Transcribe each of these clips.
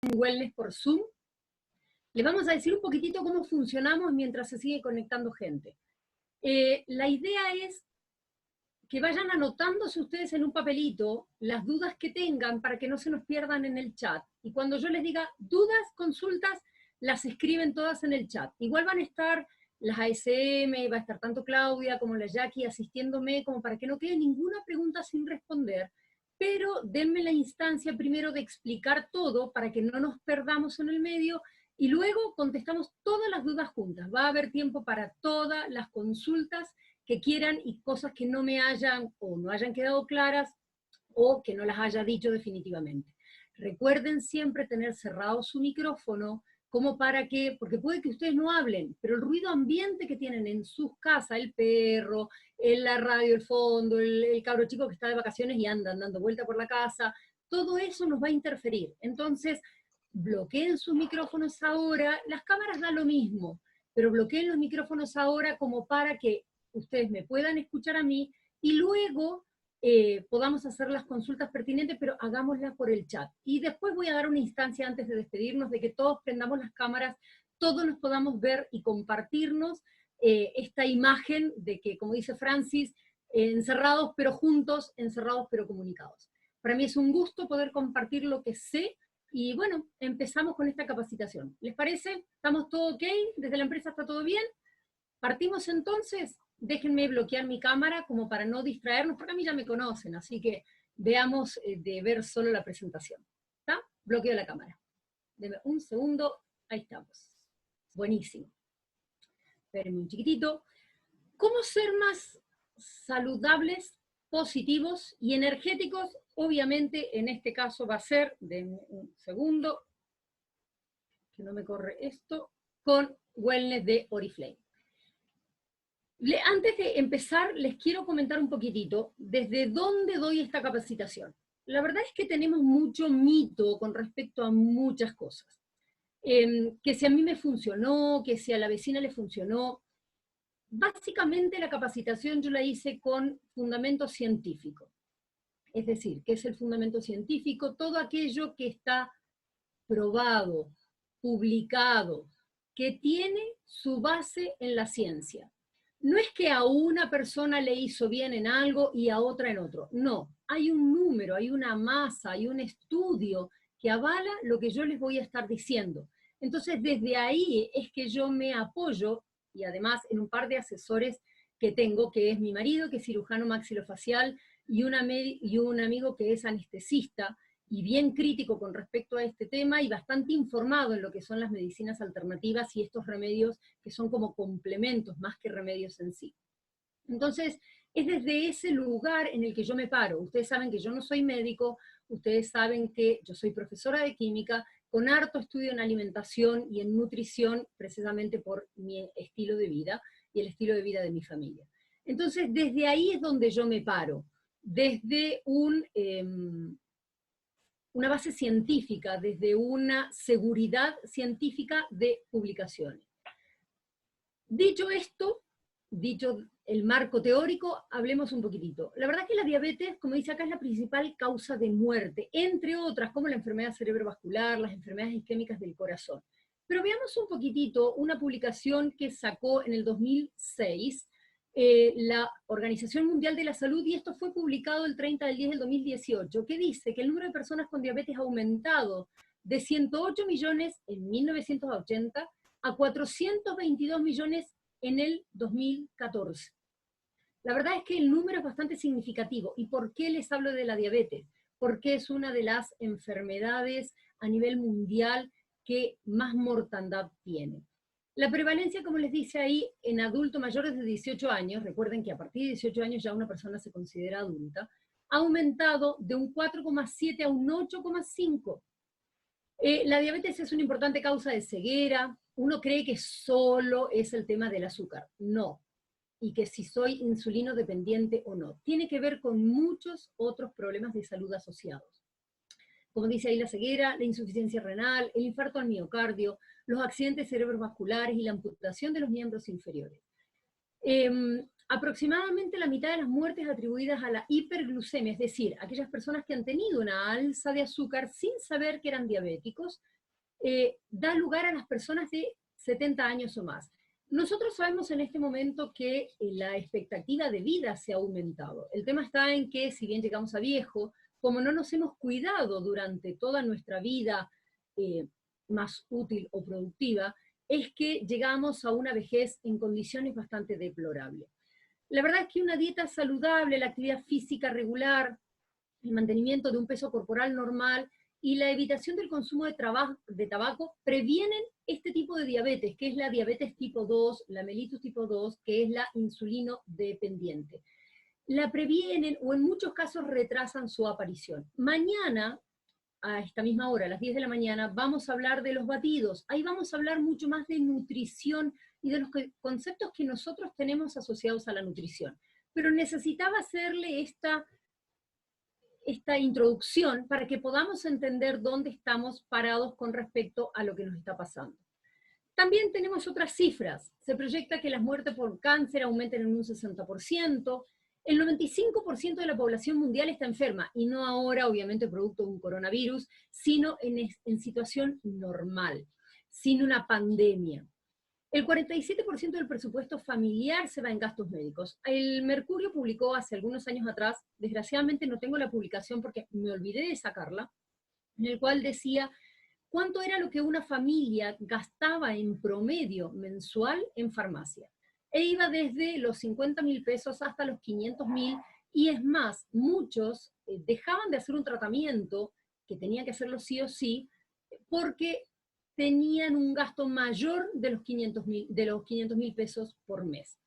Wellness por Zoom. Les vamos a decir un poquitito cómo funcionamos mientras se sigue conectando gente. La idea es que vayan anotándose ustedes en un papelito las dudas que tengan para que no se nos pierdan en el chat. Y cuando yo les diga dudas, consultas, las escriben todas en el chat. Igual van a estar las ASM, va a estar tanto Claudia como la Jackie asistiéndome, como para que no quede ninguna pregunta sin responder. Pero denme la instancia primero de explicar todo para que no nos perdamos en el medio y luego contestamos todas las dudas juntas. Va a haber tiempo para todas las consultas que quieran y cosas que no me hayan o no hayan quedado claras o que no las haya dicho definitivamente. Recuerden siempre tener cerrado su micrófono, como para que, porque puede que ustedes no hablen, pero el ruido ambiente que tienen en sus casas, el perro, la radio, el fondo, el cabro chico que está de vacaciones y andan dando vuelta por la casa, todo eso nos va a interferir. Entonces, bloqueen sus micrófonos ahora, las cámaras da lo mismo, pero bloqueen los micrófonos ahora como para que ustedes me puedan escuchar a mí y luego podamos hacer las consultas pertinentes, pero hagámoslas por el chat. Y después voy a dar una instancia antes de despedirnos, de que todos prendamos las cámaras, todos nos podamos ver y compartirnos esta imagen de que, como dice Francis, encerrados pero juntos, encerrados pero comunicados. Para mí es un gusto poder compartir lo que sé, y bueno, empezamos con esta capacitación. ¿Les parece? ¿Estamos todo ok? ¿Desde la empresa está todo bien? ¿Partimos entonces? Déjenme bloquear mi cámara como para no distraernos, porque a mí ya me conocen, así que veamos de ver solo la presentación. ¿Está? Bloqueo la cámara. Deme un segundo, ahí estamos. Buenísimo. Espérenme un chiquitito. ¿Cómo ser más saludables, positivos y energéticos? Obviamente, en este caso va a ser, denme un segundo, que no me corre esto, con Wellness de Oriflame. Antes de empezar, les quiero comentar un poquitito desde dónde doy esta capacitación. La verdad es que tenemos mucho mito con respecto a muchas cosas. Que si a mí me funcionó, que si a la vecina le funcionó. Básicamente la capacitación yo la hice con fundamento científico. Es decir, ¿qué es el fundamento científico? Todo aquello que está probado, publicado, que tiene su base en la ciencia. No es que a una persona le hizo bien en algo y a otra en otro. No, hay un número, hay una masa, hay un estudio que avala lo que yo les voy a estar diciendo. Entonces, desde ahí es que yo me apoyo, y además en un par de asesores que tengo, que es mi marido, que es cirujano maxilofacial, y un amigo que es anestesista, y bien crítico con respecto a este tema y bastante informado en lo que son las medicinas alternativas y estos remedios que son como complementos más que remedios en sí. Entonces, es desde ese lugar en el que yo me paro. Ustedes saben que yo no soy médico, ustedes saben que yo soy profesora de química, con harto estudio en alimentación y en nutrición, precisamente por mi estilo de vida y el estilo de vida de mi familia. Entonces, desde ahí es donde yo me paro, desde una base científica, desde una seguridad científica de publicaciones. Dicho esto, dicho el marco teórico, hablemos un poquitito. La verdad es que la diabetes, como dice acá, es la principal causa de muerte, entre otras, como la enfermedad cerebrovascular, las enfermedades isquémicas del corazón. Pero veamos un poquitito una publicación que sacó en el 2006 la Organización Mundial de la Salud, y esto fue publicado el 30/10/2018, que dice que el número de personas con diabetes ha aumentado de 108 millones en 1980 a 422 millones en el 2014. La verdad es que el número es bastante significativo. ¿Y por qué les hablo de la diabetes? Porque es una de las enfermedades a nivel mundial que más mortandad tiene. La prevalencia, como les dice ahí, en adultos mayores de 18 años, recuerden que a partir de 18 años ya una persona se considera adulta, ha aumentado de un 4,7 a un 8,5. La diabetes es una importante causa de ceguera. Uno cree que solo es el tema del azúcar. No. Y que si soy insulino dependiente o no. Tiene que ver con muchos otros problemas de salud asociados. Como dice ahí, la ceguera, la insuficiencia renal, el infarto al miocardio, los accidentes cerebrovasculares y la amputación de los miembros inferiores. aproximadamente la mitad de las muertes atribuidas a la hiperglucemia, es decir, aquellas personas que han tenido una alza de azúcar sin saber que eran diabéticos, da lugar a las personas de 70 años o más. Nosotros sabemos en este momento que la expectativa de vida se ha aumentado. El tema está en que, si bien llegamos a viejo, como no nos hemos cuidado durante toda nuestra vida más útil o productiva, es que llegamos a una vejez en condiciones bastante deplorables. La verdad es que una dieta saludable, la actividad física regular, el mantenimiento de un peso corporal normal y la evitación del consumo de tabaco previenen este tipo de diabetes, que es la diabetes tipo 2, la mellitus tipo 2, que es la insulino dependiente. La previenen o en muchos casos retrasan su aparición. Mañana, a esta misma hora, a las 10 de la mañana, vamos a hablar de los batidos. Ahí vamos a hablar mucho más de nutrición y de los conceptos que nosotros tenemos asociados a la nutrición. Pero necesitaba hacerle esta introducción para que podamos entender dónde estamos parados con respecto a lo que nos está pasando. También tenemos otras cifras. Se proyecta que las muertes por cáncer aumenten en un 60%. El 95% de la población mundial está enferma, y no ahora, obviamente, producto de un coronavirus, sino en situación normal, sin una pandemia. El 47% del presupuesto familiar se va en gastos médicos. El Mercurio publicó hace algunos años atrás, desgraciadamente no tengo la publicación porque me olvidé de sacarla, en el cual decía cuánto era lo que una familia gastaba en promedio mensual en farmacia. E iba desde los 50.000 pesos hasta los 500.000, y es más, muchos dejaban de hacer un tratamiento, que tenían que hacerlo sí o sí, porque tenían un gasto mayor de los 500.000 pesos por mes.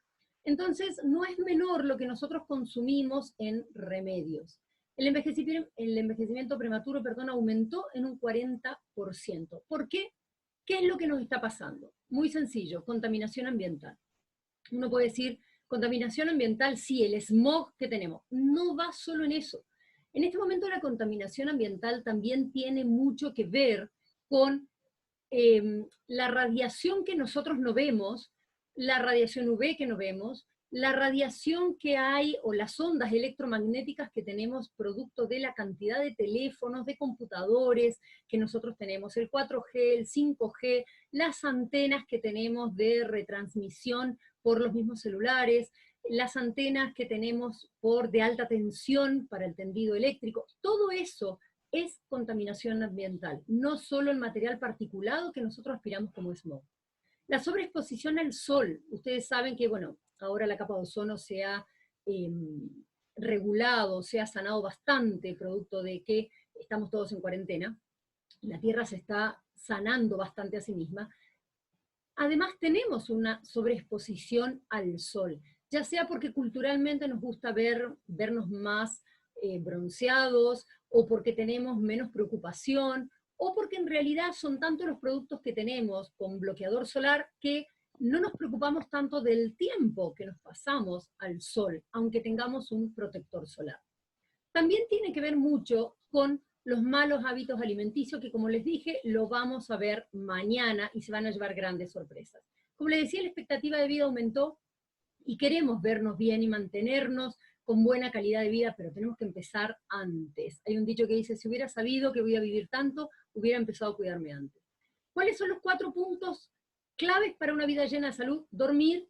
Entonces, no es menor lo que nosotros consumimos en remedios. El envejecimiento prematuro, aumentó en un 40%. ¿Por qué? ¿Qué es lo que nos está pasando? Muy sencillo, contaminación ambiental. Uno puede decir, contaminación ambiental, sí, el smog que tenemos. No va solo en eso. En este momento la contaminación ambiental también tiene mucho que ver con la radiación que nosotros no vemos, la radiación UV que no vemos, la radiación que hay o las ondas electromagnéticas que tenemos producto de la cantidad de teléfonos, de computadores que nosotros tenemos, el 4G, el 5G, las antenas que tenemos de retransmisión por los mismos celulares, las antenas que tenemos de alta tensión para el tendido eléctrico, todo eso es contaminación ambiental, no solo el material particulado que nosotros aspiramos como smog. La sobreexposición al sol, ustedes saben que, bueno, ahora la capa de ozono se ha regulado, se ha sanado bastante, producto de que estamos todos en cuarentena, la Tierra se está sanando bastante a sí misma. Además tenemos una sobreexposición al sol, ya sea porque culturalmente nos gusta vernos más bronceados, o porque tenemos menos preocupación, o porque en realidad son tantos los productos que tenemos con bloqueador solar que no nos preocupamos tanto del tiempo que nos pasamos al sol, aunque tengamos un protector solar. También tiene que ver mucho con los malos hábitos alimenticios, que como les dije, lo vamos a ver mañana y se van a llevar grandes sorpresas. Como les decía, la expectativa de vida aumentó y queremos vernos bien y mantenernos con buena calidad de vida, pero tenemos que empezar antes. Hay un dicho que dice, si hubiera sabido que voy a vivir tanto, hubiera empezado a cuidarme antes. ¿Cuáles son los 4 puntos claves para una vida llena de salud? Dormir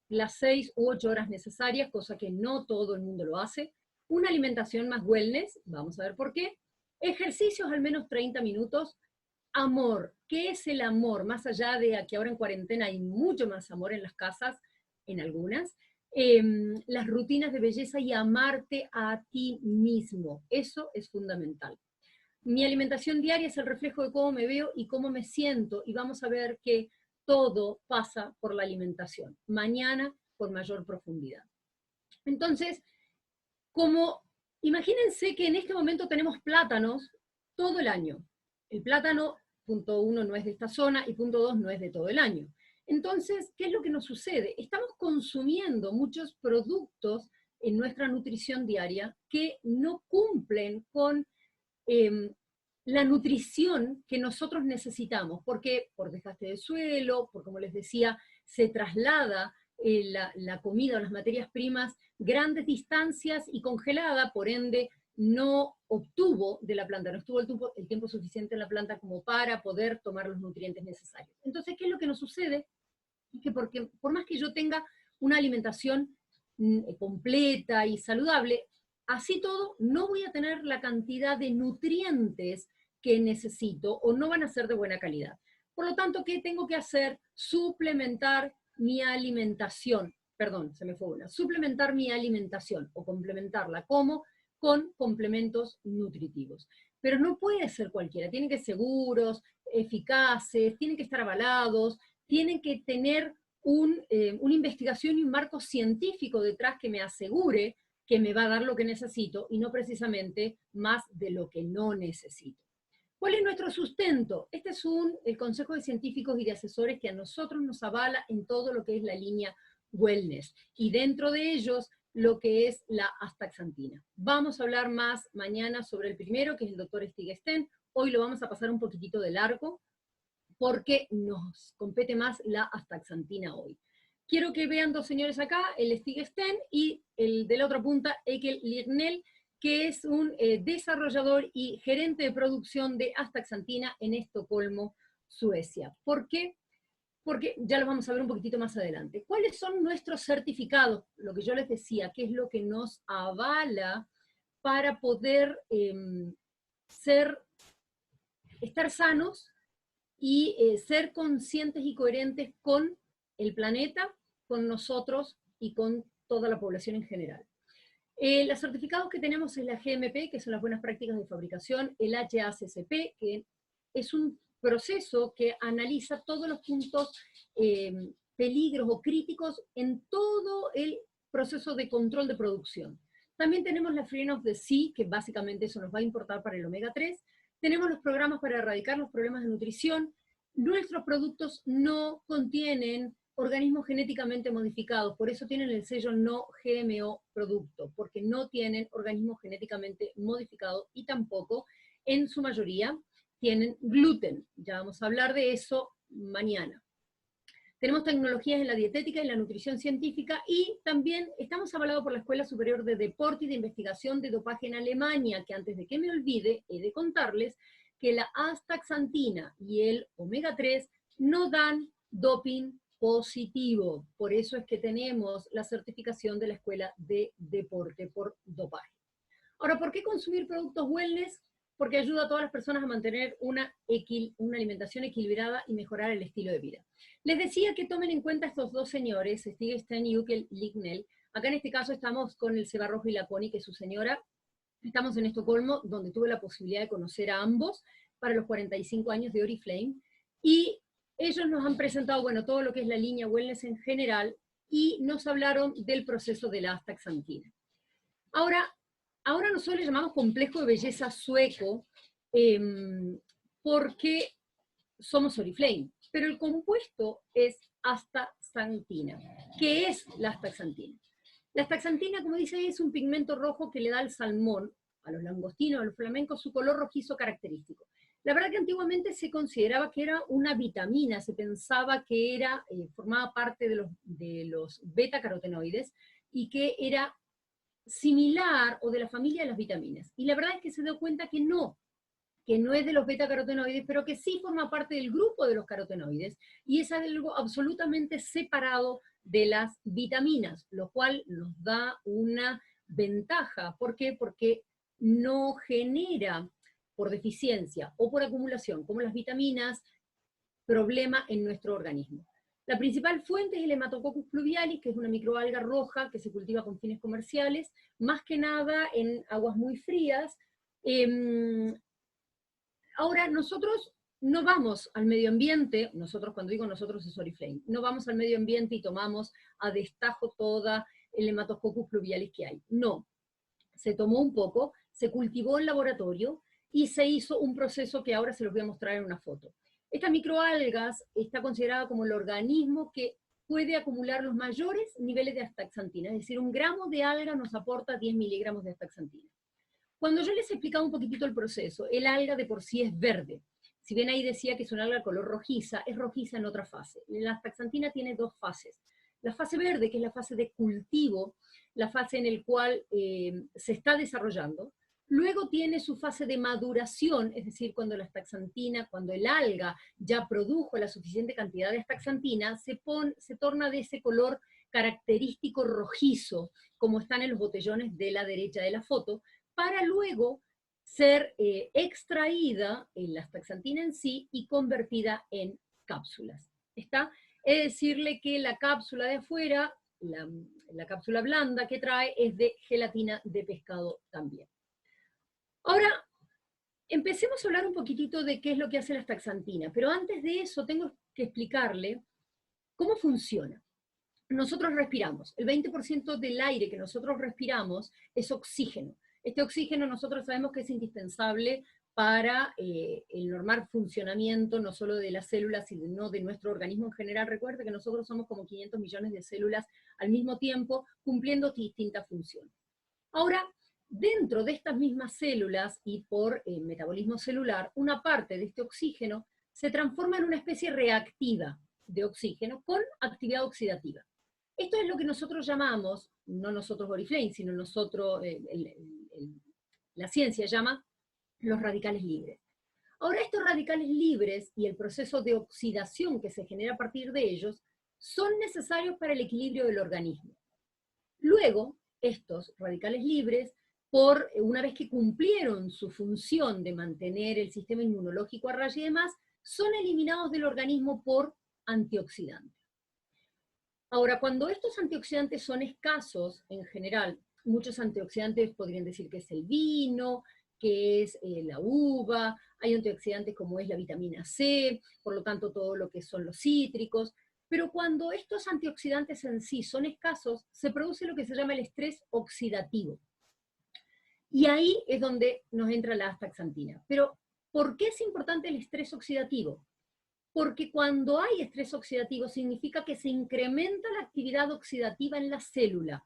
las 6 u 8 horas necesarias, cosa que no todo el mundo lo hace. Una alimentación más wellness, vamos a ver por qué. Ejercicios al menos 30 minutos. Amor, ¿qué es el amor? Más allá de que ahora en cuarentena hay mucho más amor en las casas, en algunas, las rutinas de belleza y amarte a ti mismo, eso es fundamental. Mi alimentación diaria es el reflejo de cómo me veo y cómo me siento, y vamos a ver que todo pasa por la alimentación. Mañana, por mayor profundidad. Entonces, imagínense que en este momento tenemos plátanos todo el año. El plátano, punto 1, no es de esta zona, y punto 2, no es de todo el año. Entonces, ¿qué es lo que nos sucede? Estamos consumiendo muchos productos en nuestra nutrición diaria que no cumplen con la nutrición que nosotros necesitamos, porque por desgaste de suelo, por, como les decía, se traslada la comida o las materias primas grandes distancias y congelada, por ende no obtuvo de la planta, no estuvo el tiempo suficiente en la planta como para poder tomar los nutrientes necesarios. Entonces, ¿qué es lo que nos sucede? Es que porque, por más que yo tenga una alimentación completa y saludable, así todo no voy a tener la cantidad de nutrientes que necesito o no van a ser de buena calidad. Por lo tanto, ¿qué tengo que hacer? Suplementar mi alimentación. Perdón, se me fue una. Suplementar mi alimentación o complementarla. ¿Cómo? Con complementos nutritivos. Pero no puede ser cualquiera. Tienen que ser seguros, eficaces, tienen que estar avalados, tienen que tener una investigación y un marco científico detrás que me asegure que me va a dar lo que necesito y no precisamente más de lo que no necesito. ¿Cuál es nuestro sustento? Este es el Consejo de Científicos y de Asesores que a nosotros nos avala en todo lo que es la línea wellness, y dentro de ellos lo que es la astaxantina. Vamos a hablar más mañana sobre el primero, que es el doctor Stig Sten. Hoy lo vamos a pasar un poquitito de largo, porque nos compete más la astaxantina hoy. Quiero que vean dos señores acá, el Stig Sten y el de la otra punta, Ekel Lignell, que es un desarrollador y gerente de producción de astaxantina en Estocolmo, Suecia. ¿Por qué? Porque ya lo vamos a ver un poquitito más adelante. ¿Cuáles son nuestros certificados? Lo que yo les decía, ¿qué es lo que nos avala para poder estar sanos y ser conscientes y coherentes con el planeta, con nosotros y con toda la población en general? Los certificados que tenemos es la GMP, que son las buenas prácticas de fabricación, el HACCP, que es un proceso que analiza todos los puntos peligros o críticos en todo el proceso de control de producción. También tenemos la Freedom of the Sea, que básicamente eso nos va a importar para el omega 3. Tenemos los programas para erradicar los problemas de nutrición. Nuestros productos no contienen organismos genéticamente modificados, por eso tienen el sello no GMO producto, porque no tienen organismos genéticamente modificados y tampoco, en su mayoría, tienen gluten. Ya vamos a hablar de eso mañana. Tenemos tecnologías en la dietética y la nutrición científica, y también estamos avalados por la Escuela Superior de Deporte y de Investigación de Dopaje en Alemania, que antes de que me olvide, he de contarles que la astaxantina y el omega 3 no dan doping positivo. Por eso es que tenemos la certificación de la Escuela de Deporte por dopaje. Ahora, ¿por qué consumir productos wellness? Porque ayuda a todas las personas a mantener una alimentación equilibrada y mejorar el estilo de vida. Les decía que tomen en cuenta estos dos señores, Stig Sten y Ekel Lignell. Acá en este caso estamos con el Cebarrojo y la Connie, que es su señora. Estamos en Estocolmo, donde tuve la posibilidad de conocer a ambos para los 45 años de Oriflame. Y ellos nos han presentado, bueno, todo lo que es la línea wellness en general, y nos hablaron del proceso de la astaxantina. Ahora nosotros le llamamos complejo de belleza sueco porque somos Oriflame, pero el compuesto es astaxantina. ¿Qué es la astaxantina? La astaxantina, como dice, es un pigmento rojo que le da al salmón, a los langostinos, a los flamencos, su color rojizo característico. La verdad que antiguamente se consideraba que era una vitamina, se pensaba que era, formaba parte de los beta-carotenoides y que era similar o de la familia de las vitaminas. Y la verdad es que se dio cuenta que no es de los beta-carotenoides, pero que sí forma parte del grupo de los carotenoides, y es algo absolutamente separado de las vitaminas, lo cual nos da una ventaja. ¿Por qué? Porque no genera por deficiencia o por acumulación, como las vitaminas, problema en nuestro organismo. La principal fuente es el Hematococcus pluvialis, que es una microalga roja que se cultiva con fines comerciales, más que nada en aguas muy frías. Ahora, nosotros no vamos al medio ambiente, nosotros, cuando digo nosotros, es Oriflame, no vamos al medio ambiente y tomamos a destajo toda el Hematococcus pluvialis que hay. No, se tomó un poco, se cultivó en laboratorio y se hizo un proceso que ahora se los voy a mostrar en una foto. Esta microalgas está considerada como el organismo que puede acumular los mayores niveles de astaxantina, es decir, 1 gramo de alga nos aporta 10 miligramos de astaxantina. Cuando yo les explicaba un poquitito el proceso, el alga de por sí es verde. Si bien ahí decía que es un alga color rojiza, es rojiza en otra fase. La astaxantina tiene 2 fases. la fase verde, que es la fase de cultivo, la fase en la cual se está desarrollando. Luego tiene su fase de maduración, es decir, cuando la astaxantina, cuando el alga ya produjo la suficiente cantidad de astaxantina, se torna de ese color característico rojizo, como están en los botellones de la derecha de la foto, para luego ser extraída en la astaxantina en sí y convertida en cápsulas. ¿Está? Es decirle que la cápsula de afuera, la cápsula blanda que trae, es de gelatina de pescado también. Ahora, empecemos a hablar un poquitito de qué es lo que hace la astaxantina, pero antes de eso tengo que explicarle cómo funciona. Nosotros respiramos, el 20% del aire que nosotros respiramos es oxígeno. Este oxígeno nosotros sabemos que es indispensable para el normal funcionamiento no solo de las células, sino de nuestro organismo en general. Recuerde que nosotros somos como 500 millones de células al mismo tiempo, cumpliendo distintas funciones. Ahora, dentro de estas mismas células y por metabolismo celular, una parte de este oxígeno se transforma en una especie reactiva de oxígeno con actividad oxidativa. Esto es lo que nosotros llamamos, no nosotros Oriflame, sino nosotros, la ciencia llama los radicales libres. Ahora, estos radicales libres y el proceso de oxidación que se genera a partir de ellos son necesarios para el equilibrio del organismo. Luego, estos radicales libres, una vez que cumplieron su función de mantener el sistema inmunológico a raya y demás, son eliminados del organismo por antioxidantes. Ahora, cuando estos antioxidantes son escasos, en general, muchos antioxidantes podrían decir que es el vino, que es la uva, hay antioxidantes como es la vitamina C, por lo tanto todo lo que son los cítricos, pero cuando estos antioxidantes en sí son escasos, se produce lo que se llama el estrés oxidativo. Y ahí es donde nos entra la astaxantina. Pero, ¿por qué es importante el estrés oxidativo? Porque cuando hay estrés oxidativo significa que se incrementa la actividad oxidativa en la célula.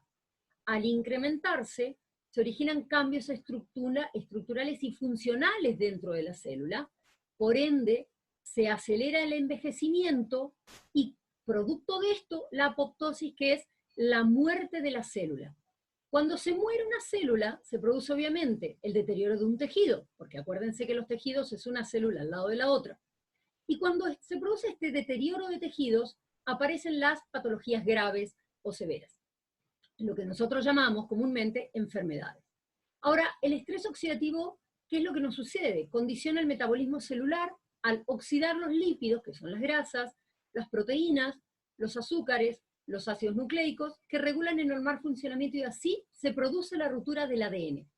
Al incrementarse, se originan cambios estructurales y funcionales dentro de la célula, por ende, se acelera el envejecimiento y producto de esto, la apoptosis, que es la muerte de la célula. Cuando se muere una célula, se produce obviamente el deterioro de un tejido, porque acuérdense que los tejidos es una célula al lado de la otra. Y cuando se produce este deterioro de tejidos, aparecen las patologías graves o severas, lo que nosotros llamamos comúnmente enfermedades. Ahora, el estrés oxidativo, ¿qué es lo que nos sucede? Condiciona el metabolismo celular al oxidar los lípidos, que son las grasas, las proteínas, los azúcares, los ácidos nucleicos, que regulan el normal funcionamiento, y así se produce la ruptura del ADN.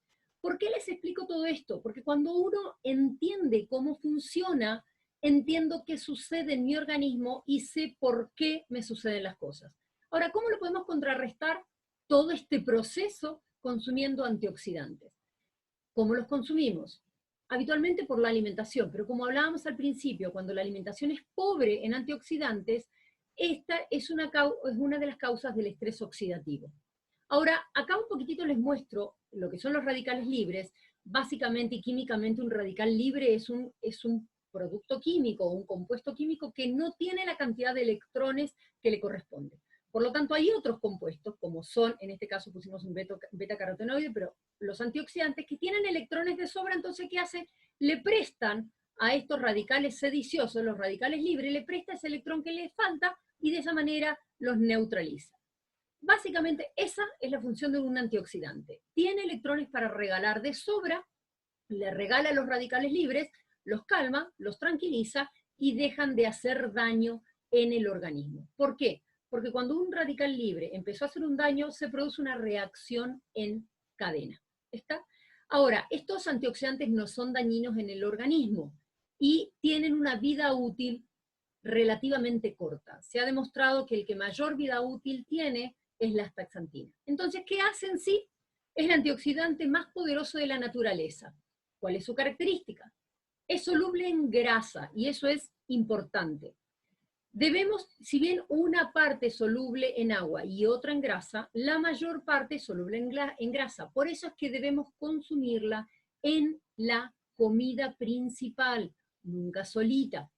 ¿Por qué les explico todo esto? Porque cuando uno entiende cómo funciona, entiendo qué sucede en mi organismo y sé por qué me suceden las cosas. Ahora, ¿cómo lo podemos contrarrestar todo este proceso consumiendo antioxidantes? ¿Cómo los consumimos? Habitualmente por la alimentación, pero como hablábamos al principio, cuando la alimentación es pobre en antioxidantes, esta es una de las causas del estrés oxidativo. Ahora, acá un poquitito les muestro lo que son los radicales libres. Básicamente y químicamente, un radical libre es un producto químico, un compuesto químico que no tiene la cantidad de electrones que le corresponde. Por lo tanto, hay otros compuestos, como son, en este caso pusimos un beta-carotenoide, pero los antioxidantes que tienen electrones de sobra, entonces, ¿qué hace? Le prestan a estos radicales sediciosos, los radicales libres, le presta ese electrón que le falta y de esa manera los neutraliza. Básicamente, esa es la función de un antioxidante. Tiene electrones para regalar de sobra, le regala a los radicales libres, los calma, los tranquiliza y dejan de hacer daño en el organismo. ¿Por qué? Porque cuando un radical libre empezó a hacer un daño, se produce una reacción en cadena. ¿Está? Ahora, estos antioxidantes no son dañinos en el organismo y tienen una vida útil relativamente corta. Se ha demostrado que el que mayor vida útil tiene es la astaxantina. Entonces, ¿qué hace en sí? Es el antioxidante más poderoso de la naturaleza. ¿Cuál es su característica? Es soluble en grasa, y eso es importante. Debemos, si bien una parte soluble en agua y otra en grasa, la mayor parte soluble en grasa. Por eso es que debemos consumirla en la comida principal, nunca solita.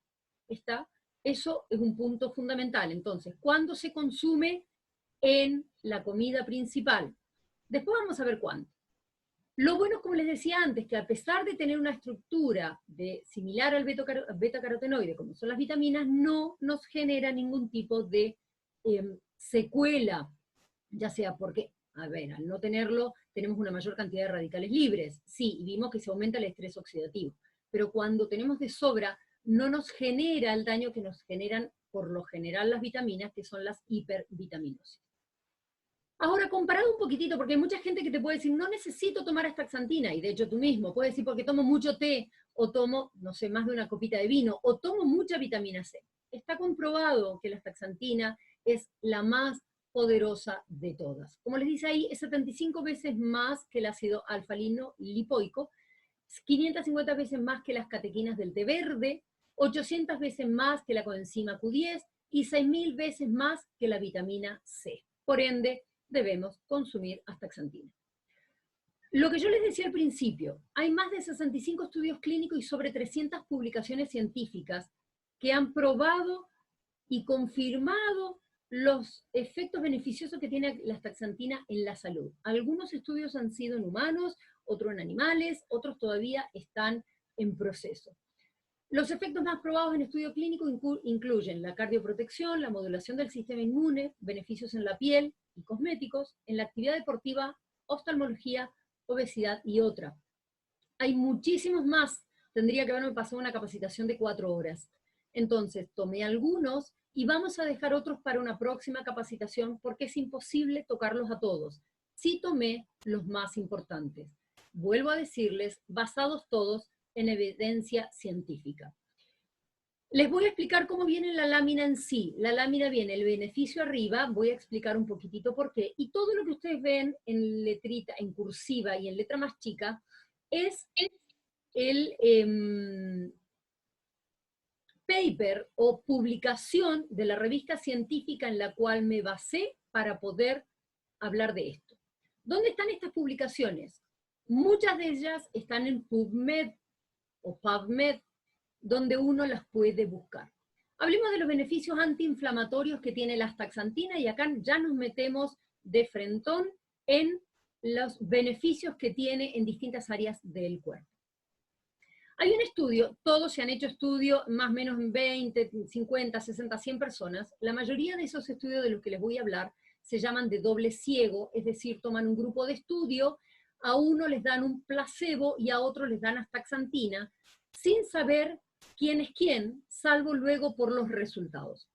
¿Está? Eso es un punto fundamental. Entonces, ¿cuándo se consume en la comida principal. Después vamos a ver cuánto. Lo bueno, como les decía antes, que a pesar de tener una estructura similar al beta-carotenoide, como son las vitaminas, no nos genera ningún tipo de secuela, ya sea porque, a ver, al no tenerlo, tenemos una mayor cantidad de radicales libres, sí, y vimos que se aumenta el estrés oxidativo, pero cuando tenemos de sobra, no nos genera el daño que nos generan por lo general las vitaminas, que son las hipervitaminosis. Ahora, comparado un poquitito, porque hay mucha gente que te puede decir, no necesito tomar astaxantina, y de hecho tú mismo puedes decir, porque tomo mucho té, o tomo, no sé, más de una copita de vino, o tomo mucha vitamina C. Está comprobado que la astaxantina es la más poderosa de todas. Como les dice ahí, es 75 veces más que el ácido alfa-lino lipoico, 550 veces más que las catequinas del té verde, 800 veces más que la coenzima Q10 y 6.000 veces más que la vitamina C. Por ende, debemos consumir astaxantina. Lo que yo les decía al principio, hay más de 65 estudios clínicos y sobre 300 publicaciones científicas que han probado y confirmado los efectos beneficiosos que tiene la astaxantina en la salud. Algunos estudios han sido en humanos, otros en animales, otros todavía están en proceso. Los efectos más probados en estudio clínico incluyen la cardioprotección, la modulación del sistema inmune, beneficios en la piel y cosméticos, en la actividad deportiva, oftalmología, obesidad y otra. Hay muchísimos más. Tendría que haberme pasado una capacitación de 4 horas. Entonces, tomé algunos y vamos a dejar otros para una próxima capacitación porque es imposible tocarlos a todos. Sí tomé los más importantes. Vuelvo a decirles, basados todos en evidencia científica. Les voy a explicar cómo viene la lámina en sí. La lámina viene el beneficio arriba, voy a explicar un poquitito por qué, y todo lo que ustedes ven en letrita, en cursiva y en letra más chica, es el paper o publicación de la revista científica en la cual me basé para poder hablar de esto. ¿Dónde están estas publicaciones? Muchas de ellas están en PubMed o PubMed, donde uno las puede buscar. Hablemos de los beneficios antiinflamatorios que tiene la astaxantina y acá ya nos metemos de frentón en los beneficios que tiene en distintas áreas del cuerpo. Hay un estudio, todos se han hecho estudios, más o menos 20, 50, 60, 100 personas. La mayoría de esos estudios de los que les voy a hablar se llaman de doble ciego, es decir, toman un grupo de estudio, a uno les dan un placebo y a otro les dan astaxantina, sin saber quién es quién, salvo luego por los resultados.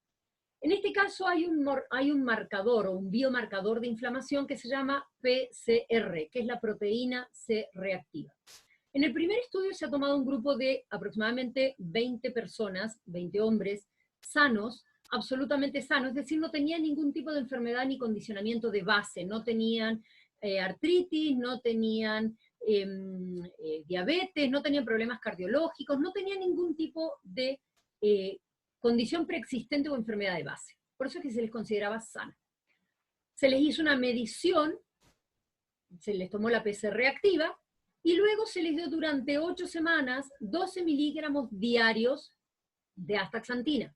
En este caso hay un marcador o un biomarcador de inflamación que se llama PCR, que es la proteína C reactiva. En el primer estudio se ha tomado un grupo de aproximadamente 20 personas, 20 hombres, sanos, absolutamente sanos, es decir, no tenían ningún tipo de enfermedad ni condicionamiento de base, no tenían artritis, no tenían diabetes, no tenían problemas cardiológicos, no tenían ningún tipo de condición preexistente o enfermedad de base. Por eso es que se les consideraba sana. Se les hizo una medición, se les tomó la PCR reactiva, y luego se les dio durante 8 semanas 12 miligramos diarios de astaxantina.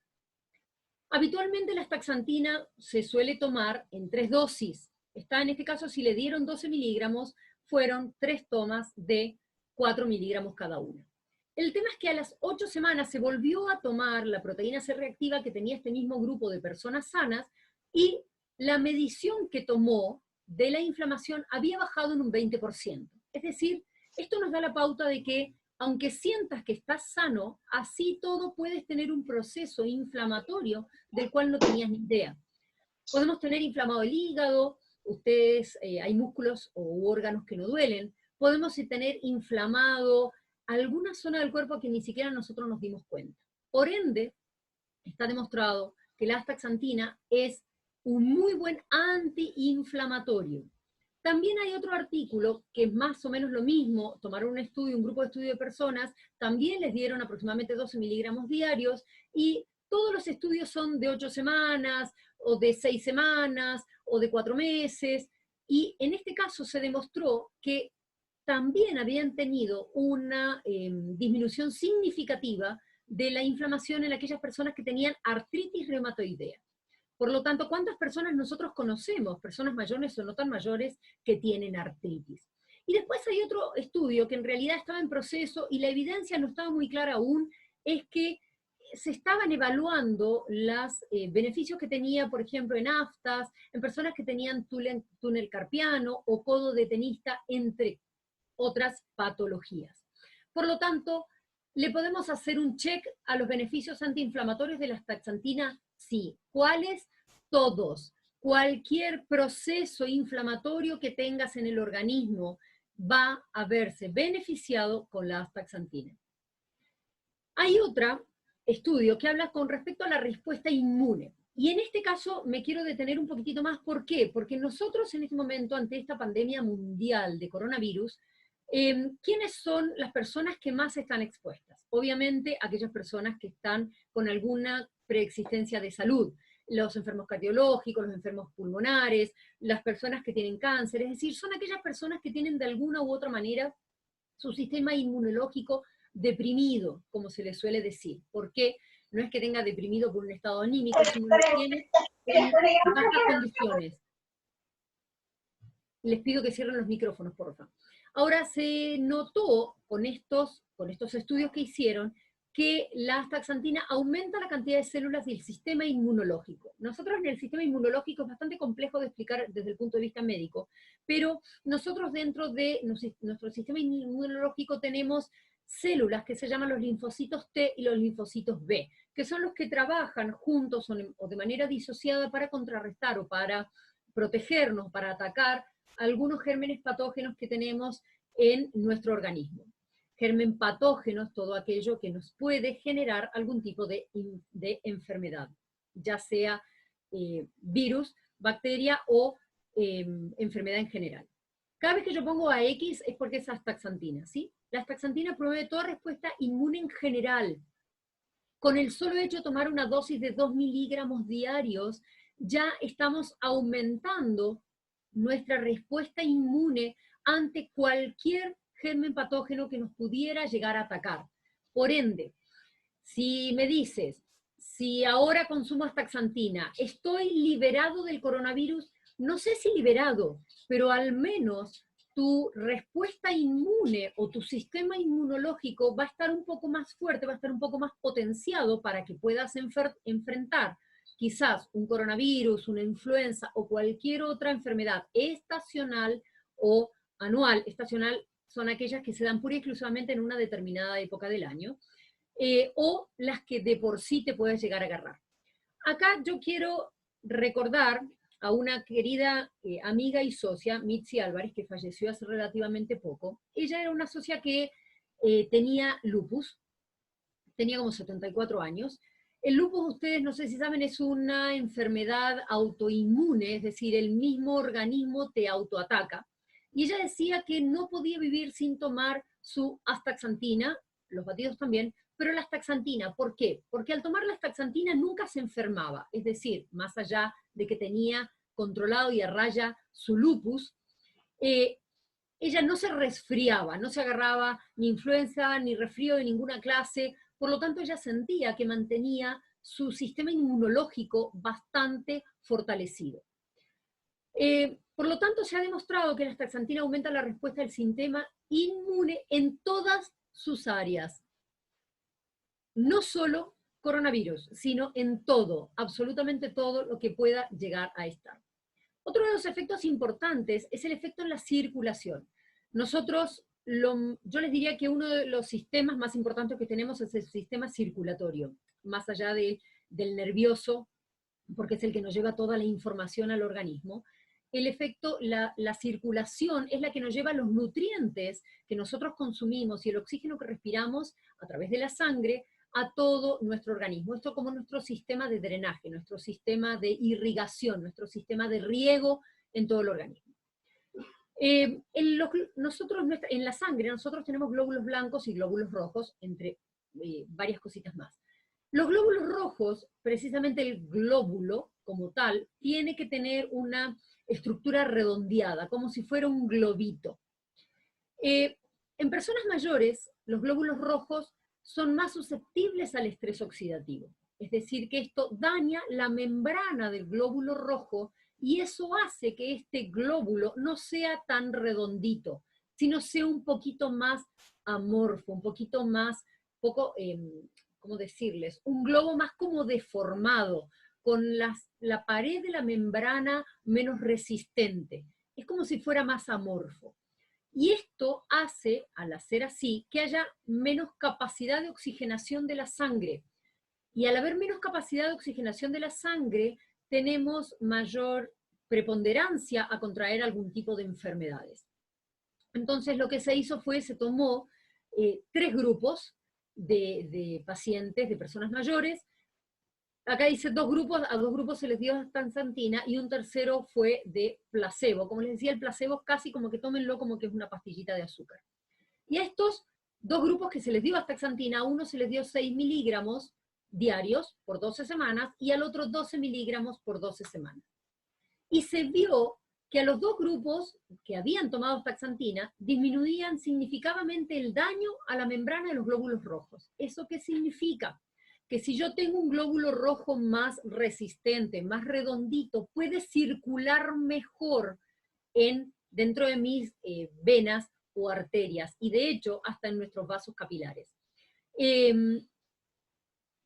Habitualmente la astaxantina se suele tomar en 3 dosis. En este caso, si le dieron 12 miligramos, fueron 3 tomas de 4 miligramos cada una. El tema es que a las 8 semanas se volvió a tomar la proteína C reactiva que tenía este mismo grupo de personas sanas y la medición que tomó de la inflamación había bajado en un 20%. Es decir, esto nos da la pauta de que, aunque sientas que estás sano, así todo puedes tener un proceso inflamatorio del cual no tenías ni idea. Podemos tener inflamado el hígado, hay músculos o órganos que no duelen, podemos tener inflamado alguna zona del cuerpo que ni siquiera nosotros nos dimos cuenta. Por ende, está demostrado que la astaxantina es un muy buen antiinflamatorio. También hay otro artículo que es más o menos lo mismo, tomaron un grupo de estudio de personas, también les dieron aproximadamente 12 miligramos diarios y todos los estudios son de 8 semanas, o de 6 semanas, o de 4 meses, y en este caso se demostró que también habían tenido una disminución significativa de la inflamación en aquellas personas que tenían artritis reumatoidea. Por lo tanto, ¿cuántas personas nosotros conocemos, personas mayores o no tan mayores, que tienen artritis? Y después hay otro estudio que en realidad estaba en proceso y la evidencia no estaba muy clara aún, es que se estaban evaluando los beneficios que tenía, por ejemplo, en aftas, en personas que tenían túnel carpiano o codo de tenista, entre otras patologías. Por lo tanto, ¿le podemos hacer un check a los beneficios antiinflamatorios de la astaxantina? Sí. ¿Cuáles? Todos. Cualquier proceso inflamatorio que tengas en el organismo va a verse beneficiado con la astaxantina. Hay otro estudio que habla con respecto a la respuesta inmune. Y en este caso me quiero detener un poquitito más. ¿Por qué? Porque nosotros en este momento, ante esta pandemia mundial de coronavirus, ¿quiénes son las personas que más están expuestas? Obviamente aquellas personas que están con alguna preexistencia de salud, los enfermos cardiológicos, los enfermos pulmonares, las personas que tienen cáncer, es decir, son aquellas personas que tienen de alguna u otra manera su sistema inmunológico deprimido, como se le suele decir. ¿Por qué? No es que tenga deprimido por un estado anímico, sino que tiene en bajas condiciones. Les pido que cierren los micrófonos, por favor. Ahora, se notó con estos estudios que hicieron que la astaxantina aumenta la cantidad de células del sistema inmunológico. Nosotros en el sistema inmunológico es bastante complejo de explicar desde el punto de vista médico, pero nosotros dentro de nuestro sistema inmunológico tenemos células que se llaman los linfocitos T y los linfocitos B, que son los que trabajan juntos o de manera disociada para contrarrestar o para protegernos, para atacar algunos gérmenes patógenos que tenemos en nuestro organismo. Germen patógenos, todo aquello que nos puede generar algún tipo de enfermedad, ya sea virus, bacteria o enfermedad en general. Cada vez que yo pongo a X es porque es astaxantina, ¿sí? La astaxantina promueve toda respuesta inmune en general. Con el solo hecho de tomar una dosis de 2 miligramos diarios, ya estamos aumentando nuestra respuesta inmune ante cualquier germen patógeno que nos pudiera llegar a atacar. Por ende, si me dices, si ahora consumo astaxantina, ¿estoy liberado del coronavirus? No sé si liberado, pero al menos tu respuesta inmune o tu sistema inmunológico va a estar un poco más fuerte, va a estar un poco más potenciado para que puedas enfrentar quizás un coronavirus, una influenza o cualquier otra enfermedad estacional o anual. Estacional son aquellas que se dan pura y exclusivamente en una determinada época del año, o las que de por sí te puedes llegar a agarrar. Acá yo quiero recordar a una querida amiga y socia, Mitzi Álvarez, que falleció hace relativamente poco. Ella era una socia que tenía lupus, tenía como 74 años. El lupus, ustedes no sé si saben, es una enfermedad autoinmune, es decir, el mismo organismo te autoataca. Y ella decía que no podía vivir sin tomar su astaxantina, los batidos también, pero la astaxantina, ¿por qué? Porque al tomar la astaxantina nunca se enfermaba, es decir, más allá de que tenía controlado y a raya su lupus, ella no se resfriaba, no se agarraba ni influenza ni resfrío de ninguna clase, por lo tanto ella sentía que mantenía su sistema inmunológico bastante fortalecido. Por lo tanto, se ha demostrado que la astaxantina aumenta la respuesta del sistema inmune en todas sus áreas. No solo coronavirus, sino en todo, absolutamente todo lo que pueda llegar a estar. Otro de los efectos importantes es el efecto en la circulación. Nosotros, yo les diría que uno de los sistemas más importantes que tenemos es el sistema circulatorio, más allá del nervioso, porque es el que nos lleva toda la información al organismo. El efecto, la circulación es la que nos lleva los nutrientes que nosotros consumimos y el oxígeno que respiramos a través de la sangre a todo nuestro organismo. Esto como nuestro sistema de drenaje, nuestro sistema de irrigación, nuestro sistema de riego en todo el organismo. Nosotros, en la sangre, nosotros tenemos glóbulos blancos y glóbulos rojos, entre varias cositas más. Los glóbulos rojos, precisamente el glóbulo como tal, tiene que tener una estructura redondeada, como si fuera un globito. En personas mayores, los glóbulos rojos son más susceptibles al estrés oxidativo. Es decir, que esto daña la membrana del glóbulo rojo y eso hace que este glóbulo no sea tan redondito, sino sea un poquito más amorfo, un poquito más, ¿cómo decirles? Un globo más como deformado, con la pared de la membrana menos resistente. Es como si fuera más amorfo. Y esto hace, al hacer así, que haya menos capacidad de oxigenación de la sangre. Y al haber menos capacidad de oxigenación de la sangre, tenemos mayor preponderancia a contraer algún tipo de enfermedades. Entonces lo que se hizo fue, se tomó 3 grupos de pacientes, de personas mayores. Acá dice 2 grupos, a 2 grupos se les dio astaxantina y un tercero fue de placebo. Como les decía, el placebo es casi como que tómenlo como que es una pastillita de azúcar. Y a estos 2 grupos que se les dio astaxantina, a uno se les dio 6 miligramos diarios por 12 semanas y al otro 12 miligramos por 12 semanas. Y se vio que a los 2 grupos que habían tomado astaxantina disminuían significativamente el daño a la membrana de los glóbulos rojos. ¿Eso qué significa? Que si yo tengo un glóbulo rojo más resistente, más redondito, puede circular mejor dentro de mis venas o arterias, y de hecho hasta en nuestros vasos capilares.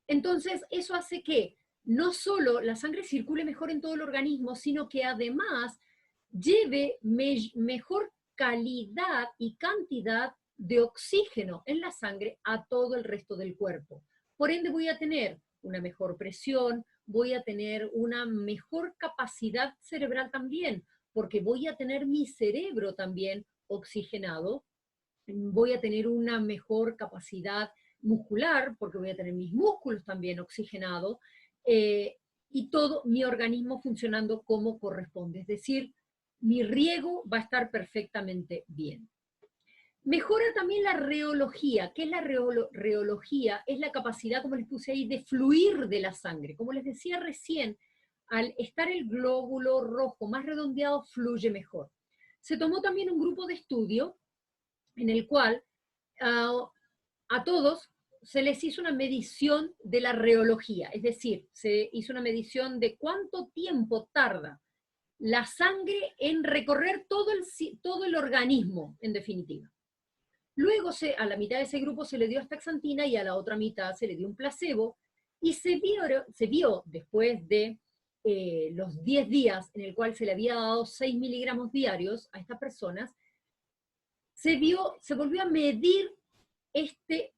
Entonces eso hace que no solo la sangre circule mejor en todo el organismo, sino que además lleve mejor calidad y cantidad de oxígeno en la sangre a todo el resto del cuerpo. Por ende voy a tener una mejor presión, voy a tener una mejor capacidad cerebral también, porque voy a tener mi cerebro también oxigenado, voy a tener una mejor capacidad muscular, porque voy a tener mis músculos también oxigenados, y todo mi organismo funcionando como corresponde. Es decir, mi riego va a estar perfectamente bien. Mejora también la reología. ¿Qué es la reología? Es la capacidad, como les puse ahí, de fluir de la sangre. Como les decía recién, al estar el glóbulo rojo más redondeado, fluye mejor. Se tomó también un grupo de estudio en el cual a todos se les hizo una medición de la reología, es decir, se hizo una medición de cuánto tiempo tarda la sangre en recorrer todo el organismo, en definitiva. Luego a la mitad de ese grupo se le dio astaxantina y a la otra mitad se le dio un placebo, y se vio después de los 10 días en el cual se le había dado 6 miligramos diarios a estas personas, se volvió a medir este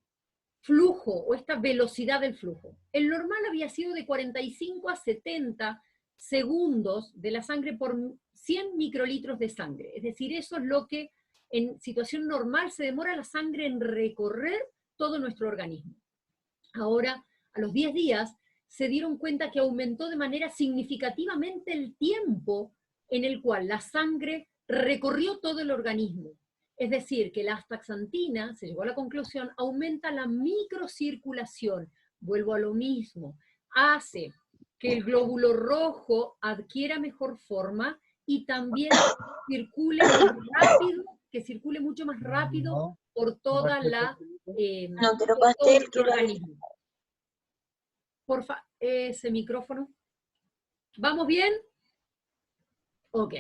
flujo o esta velocidad del flujo. El normal había sido de 45 a 70 segundos de la sangre por 100 microlitros de sangre. Es decir, eso es lo que en situación normal se demora la sangre en recorrer todo nuestro organismo. Ahora, a los 10 días, se dieron cuenta que aumentó de manera significativamente el tiempo en el cual la sangre recorrió todo el organismo. Es decir, que la astaxantina, se llegó a la conclusión, aumenta la microcirculación. Vuelvo a lo mismo, hace que el glóbulo rojo adquiera mejor forma y también circule más rápido, que circule mucho más rápido por toda por todo nuestro organismo. Porfa, ese micrófono. ¿Vamos bien? Ok.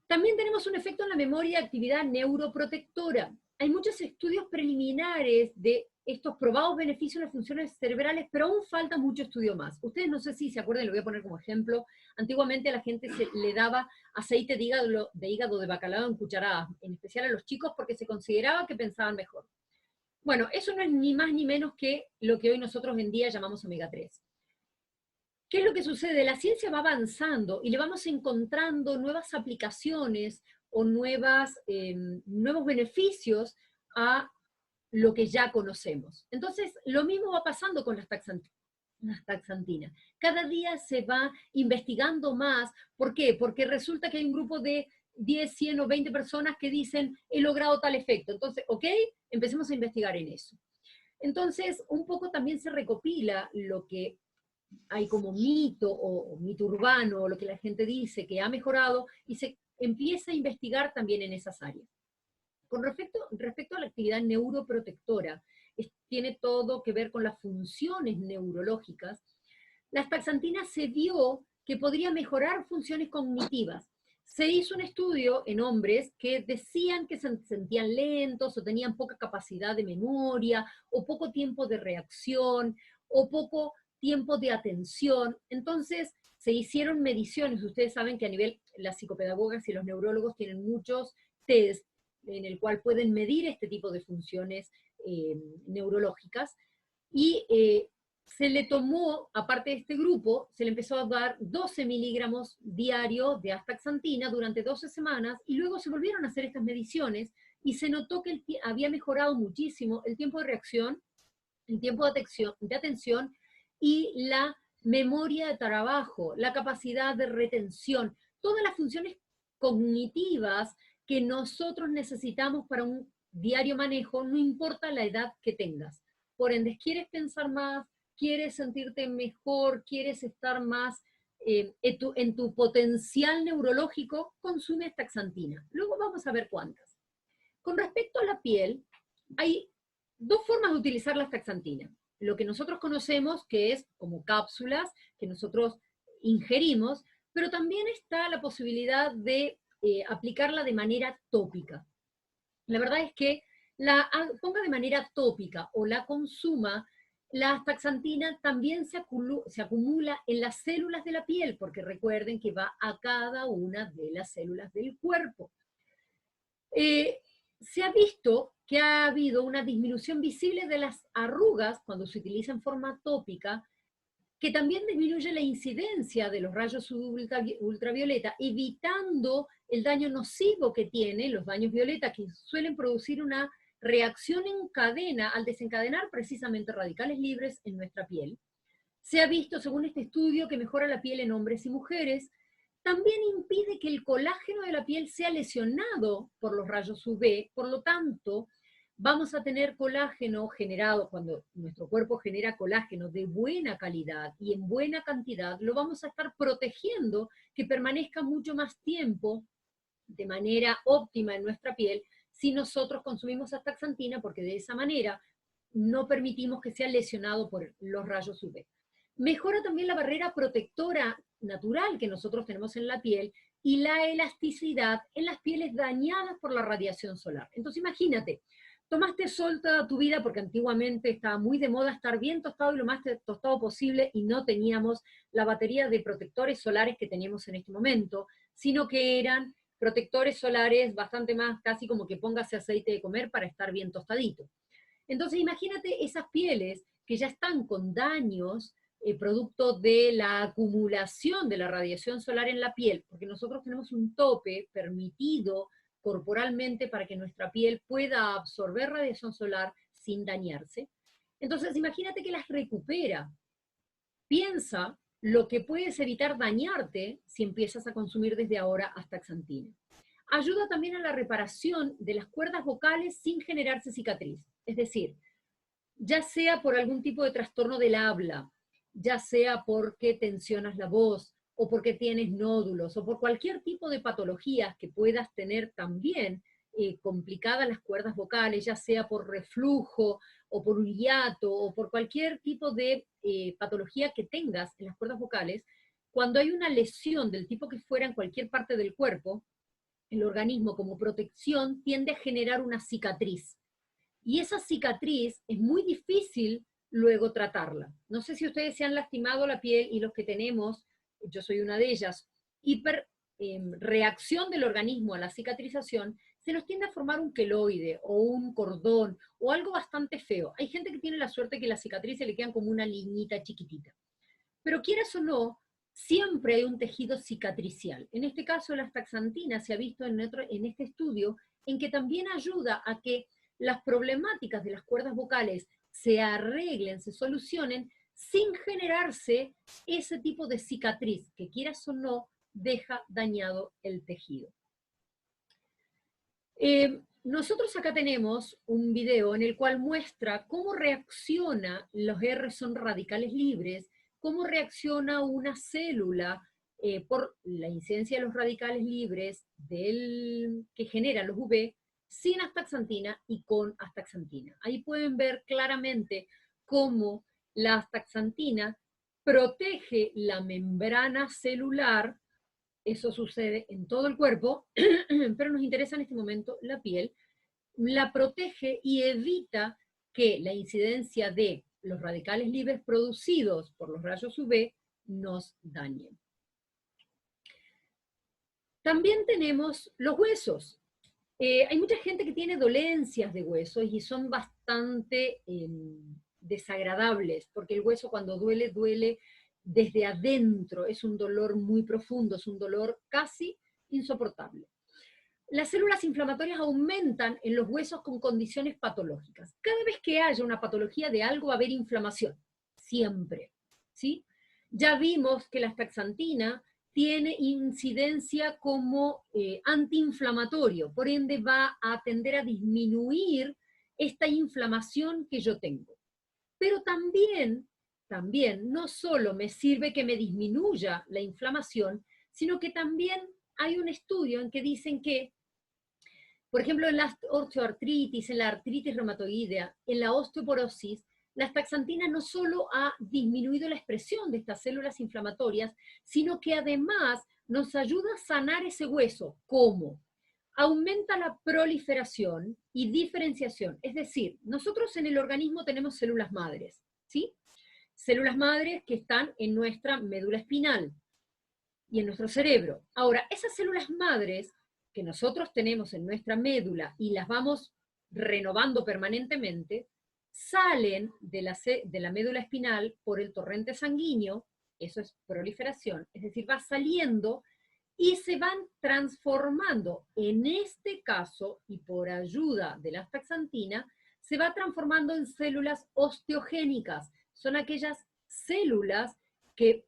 También tenemos un efecto en la memoria y actividad neuroprotectora. Hay muchos estudios preliminares de estos probados beneficios en las funciones cerebrales, pero aún falta mucho estudio más. Ustedes no sé si se acuerdan, lo voy a poner como ejemplo. Antiguamente a la gente se le daba aceite de hígado de bacalao en cucharadas, en especial a los chicos, porque se consideraba que pensaban mejor. Bueno, eso no es ni más ni menos que lo que hoy nosotros en día llamamos omega 3. ¿Qué es lo que sucede? La ciencia va avanzando y le vamos encontrando nuevas aplicaciones o nuevos beneficios a lo que ya conocemos. Entonces, lo mismo va pasando con las astaxantina. Cada día se va investigando más. ¿Por qué? Porque resulta que hay un grupo de 10, 100 o 20 personas que dicen, he logrado tal efecto. Entonces, ok, empecemos a investigar en eso. Entonces, un poco también se recopila lo que hay como mito o mito urbano, o lo que la gente dice que ha mejorado, y se empieza a investigar también en esas áreas. Con respecto a la actividad neuroprotectora, tiene todo que ver con las funciones neurológicas, la astaxantina se vio que podría mejorar funciones cognitivas. Se hizo un estudio en hombres que decían que se sentían lentos o tenían poca capacidad de memoria o poco tiempo de reacción o poco tiempo de atención. Entonces se hicieron mediciones. Ustedes saben que a nivel, las psicopedagogas y los neurólogos tienen muchos test en el cual pueden medir este tipo de funciones neurológicas. Y se le tomó, aparte de este grupo, se le empezó a dar 12 miligramos diarios de astaxantina durante 12 semanas, y luego se volvieron a hacer estas mediciones, y se notó que había mejorado muchísimo el tiempo de reacción, el tiempo de atención y la memoria de trabajo, la capacidad de retención, todas las funciones cognitivas que nosotros necesitamos para un diario manejo, no importa la edad que tengas. Por ende, ¿quieres pensar más? ¿Quieres sentirte mejor? ¿Quieres estar más en tu potencial neurológico? Consume astaxantina. Luego vamos a ver cuántas. Con respecto a la piel, hay dos formas de utilizar la astaxantina. Lo que nosotros conocemos, que es como cápsulas que nosotros ingerimos, pero también está la posibilidad de aplicarla de manera tópica. La verdad es que la ponga de manera tópica o la consuma, la astaxantina también se acumula en las células de la piel, porque recuerden que va a cada una de las células del cuerpo. Se ha visto que ha habido una disminución visible de las arrugas cuando se utiliza en forma tópica, que también disminuye la incidencia de los rayos ultravioleta, evitando el daño nocivo que tienen los daños violeta, que suelen producir una reacción en cadena al desencadenar precisamente radicales libres en nuestra piel. Se ha visto, según este estudio, que mejora la piel en hombres y mujeres. También impide que el colágeno de la piel sea lesionado por los rayos UV, por lo tanto, vamos a tener colágeno generado, cuando nuestro cuerpo genera colágeno de buena calidad y en buena cantidad, lo vamos a estar protegiendo que permanezca mucho más tiempo de manera óptima en nuestra piel si nosotros consumimos astaxantina, porque de esa manera no permitimos que sea lesionado por los rayos UV. Mejora también la barrera protectora natural que nosotros tenemos en la piel y la elasticidad en las pieles dañadas por la radiación solar. Entonces imagínate, tomaste sol toda tu vida, porque antiguamente estaba muy de moda estar bien tostado y lo más tostado posible, y no teníamos la batería de protectores solares que teníamos en este momento, sino que eran protectores solares bastante más, casi como que póngase aceite de comer para estar bien tostadito. Entonces imagínate esas pieles que ya están con daños producto de la acumulación de la radiación solar en la piel, porque nosotros tenemos un tope permitido corporalmente para que nuestra piel pueda absorber radiación solar sin dañarse. Entonces imagínate que las recupera. Piensa lo que puedes evitar dañarte si empiezas a consumir desde ahora astaxantina. Ayuda también a la reparación de las cuerdas vocales sin generarse cicatriz. Es decir, ya sea por algún tipo de trastorno del habla, ya sea porque tensionas la voz, o porque tienes nódulos, o por cualquier tipo de patologías que puedas tener también complicadas las cuerdas vocales, ya sea por reflujo, o por un hiato, o por cualquier tipo de patología que tengas en las cuerdas vocales, cuando hay una lesión del tipo que fuera en cualquier parte del cuerpo, el organismo como protección tiende a generar una cicatriz. Y esa cicatriz es muy difícil luego tratarla. No sé si ustedes se han lastimado la piel, y los que tenemos, yo soy una de ellas, reacción del organismo a la cicatrización, se nos tiende a formar un queloide o un cordón o algo bastante feo. Hay gente que tiene la suerte que las cicatrices le quedan como una liñita chiquitita. Pero quieras o no, siempre hay un tejido cicatricial. En este caso, la astaxantina se ha visto en este estudio en que también ayuda a que las problemáticas de las cuerdas vocales se arreglen, se solucionen, sin generarse ese tipo de cicatriz que, quieras o no, deja dañado el tejido. Nosotros acá tenemos un video en el cual muestra cómo reacciona, los R son radicales libres, cómo reacciona una célula por la incidencia de los radicales libres que generan los UV sin astaxantina y con astaxantina. Ahí pueden ver claramente cómo la astaxantina protege la membrana celular. Eso sucede en todo el cuerpo, pero nos interesa en este momento la piel. La protege y evita que la incidencia de los radicales libres producidos por los rayos UV nos dañen. También tenemos los huesos. Hay mucha gente que tiene dolencias de huesos y son bastante desagradables, porque el hueso cuando duele, duele desde adentro, es un dolor muy profundo, es un dolor casi insoportable. Las células inflamatorias aumentan en los huesos con condiciones patológicas. Cada vez que haya una patología de algo va a haber inflamación, siempre, ¿sí? Ya vimos que la astaxantina tiene incidencia como antiinflamatorio, por ende va a tender a disminuir esta inflamación que yo tengo. Pero también no solo me sirve que me disminuya la inflamación, sino que también hay un estudio en que dicen que, por ejemplo, en la osteoartritis, en la artritis reumatoidea, en la osteoporosis, la astaxantina no solo ha disminuido la expresión de estas células inflamatorias, sino que además nos ayuda a sanar ese hueso. ¿Cómo? Aumenta la proliferación y diferenciación. Es decir, nosotros en el organismo tenemos células madres, ¿sí? Células madres que están en nuestra médula espinal y en nuestro cerebro. Ahora, esas células madres que nosotros tenemos en nuestra médula y las vamos renovando permanentemente, salen de la médula espinal por el torrente sanguíneo, eso es proliferación, es decir, va saliendo y se van transformando. En este caso, y por ayuda de la astaxantina, se va transformando en células osteogénicas. Son aquellas células que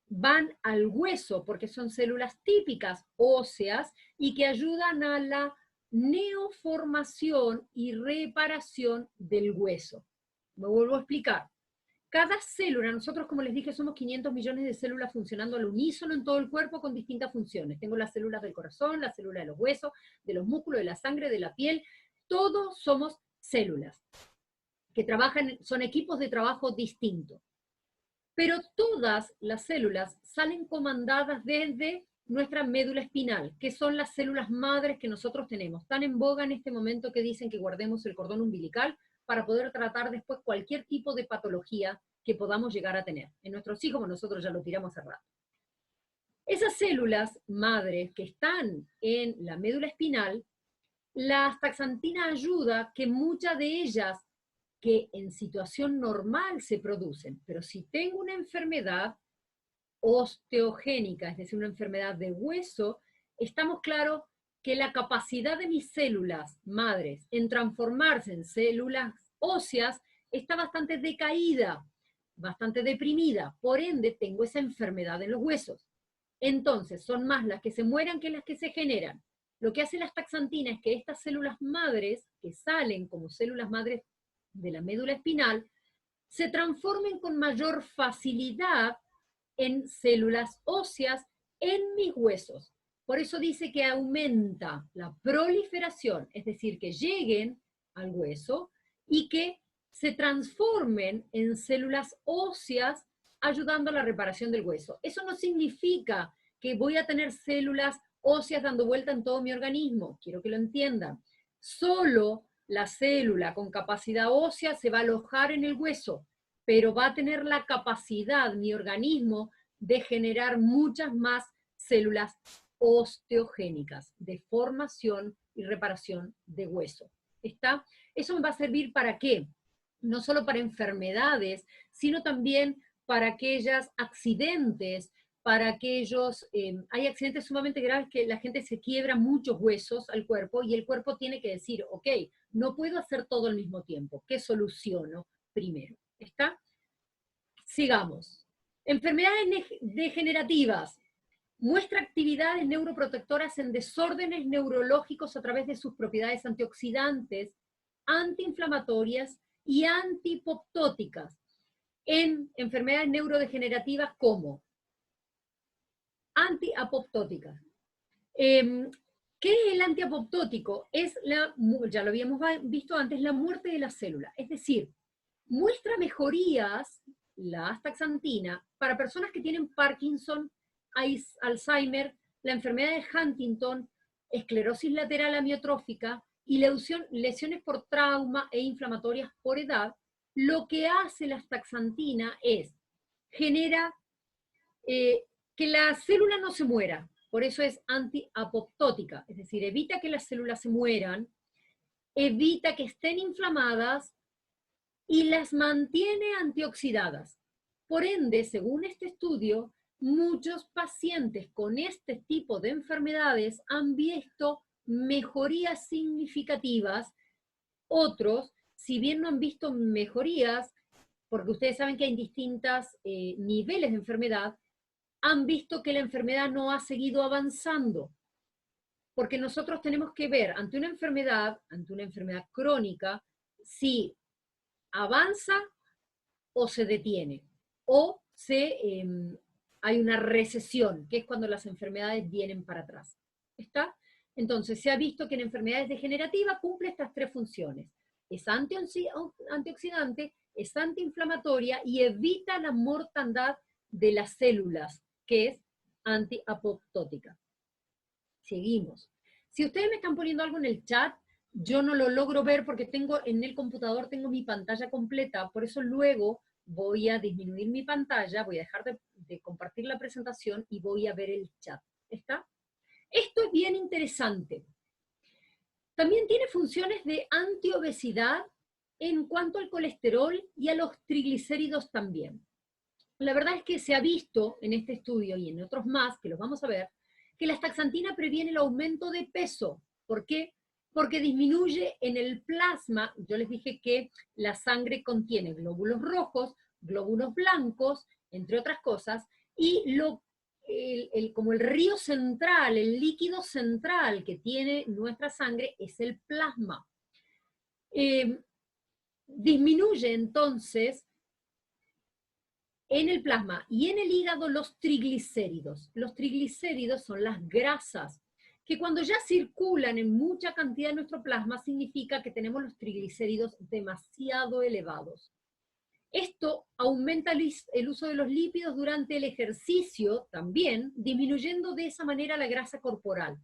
van al hueso, porque son células típicas óseas y que ayudan a la neoformación y reparación del hueso. Me vuelvo a explicar. Cada célula, nosotros como les dije somos 500 millones de células funcionando al unísono en todo el cuerpo con distintas funciones. Tengo las células del corazón, las células de los huesos, de los músculos, de la sangre, de la piel. Todos somos células que trabajan, son equipos de trabajo distintos. Pero todas las células salen comandadas desde nuestra médula espinal, que son las células madres que nosotros tenemos. Están en boga en este momento que dicen que guardemos el cordón umbilical para poder tratar después cualquier tipo de patología que podamos llegar a tener. En nuestros hijos, nosotros ya lo tiramos hace rato. Esas células madres que están en la médula espinal, la astaxantina ayuda que muchas de ellas que en situación normal se producen, pero si tengo una enfermedad osteogénica, es decir, una enfermedad de hueso, estamos claros que la capacidad de mis células madres en transformarse en células óseas está bastante decaída, bastante deprimida, por ende tengo esa enfermedad en los huesos. Entonces, son más las que se mueran que las que se generan. Lo que hace la astaxantina es que estas células madres, que salen como células madres de la médula espinal, se transformen con mayor facilidad en células óseas en mis huesos. Por eso dice que aumenta la proliferación, es decir, que lleguen al hueso y que se transformen en células óseas ayudando a la reparación del hueso. Eso no significa que voy a tener células óseas dando vuelta en todo mi organismo, quiero que lo entiendan. Solo la célula con capacidad ósea se va a alojar en el hueso, pero va a tener la capacidad, mi organismo, de generar muchas más células osteogénicas, de formación y reparación de hueso. ¿Está? Eso me va a servir ¿para qué? No solo para enfermedades, sino también para aquellos accidentes, para aquellos, hay accidentes sumamente graves que la gente se quiebra muchos huesos al cuerpo y el cuerpo tiene que decir, ok, no puedo hacer todo al mismo tiempo, ¿qué soluciono primero? ¿Está? Sigamos. Enfermedades degenerativas. Muestra actividades neuroprotectoras en desórdenes neurológicos a través de sus propiedades antioxidantes, antiinflamatorias y antipoptóticas. En enfermedades neurodegenerativas como antiapoptóticas. ¿Qué ¿Qué es el antiapoptótico? Ya lo habíamos visto antes, la muerte de la célula. Es decir, muestra mejorías, la astaxantina, para personas que tienen Parkinson, Alzheimer, la enfermedad de Huntington, esclerosis lateral amiotrófica y lesiones por trauma e inflamatorias por edad. Lo que hace la astaxantina es, genera que la célula no se muera, por eso es antiapoptótica, es decir, evita que las células se mueran, evita que estén inflamadas y las mantiene antioxidadas. Por ende, según este estudio, muchos pacientes con este tipo de enfermedades han visto mejorías significativas. Otros, si bien no han visto mejorías, porque ustedes saben que hay distintos niveles de enfermedad, han visto que la enfermedad no ha seguido avanzando. Porque nosotros tenemos que ver ante una enfermedad crónica, si avanza o se detiene, o hay una recesión, que es cuando las enfermedades vienen para atrás. ¿Está? Entonces, se ha visto que en enfermedades degenerativas cumple estas tres funciones. Es antioxidante, es antiinflamatoria y evita la mortandad de las células, que es antiapoptótica. Seguimos. Si ustedes me están poniendo algo en el chat, yo no lo logro ver porque tengo en el computador tengo mi pantalla completa, por eso luego voy a disminuir mi pantalla, voy a dejar de compartir la presentación y voy a ver el chat. ¿Está? Esto es bien interesante. También tiene funciones de antiobesidad en cuanto al colesterol y a los triglicéridos también. La verdad es que se ha visto en este estudio y en otros más, que los vamos a ver, que la astaxantina previene el aumento de peso. ¿Por qué? Porque disminuye en el plasma. Yo les dije que la sangre contiene glóbulos rojos, glóbulos blancos, entre otras cosas, y como el río central, el líquido central que tiene nuestra sangre es el plasma. Disminuye entonces en el plasma y en el hígado los triglicéridos. Los triglicéridos son las grasas, que cuando ya circulan en mucha cantidad en nuestro plasma, significa que tenemos los triglicéridos demasiado elevados. Esto aumenta el uso de los lípidos durante el ejercicio también, disminuyendo de esa manera la grasa corporal.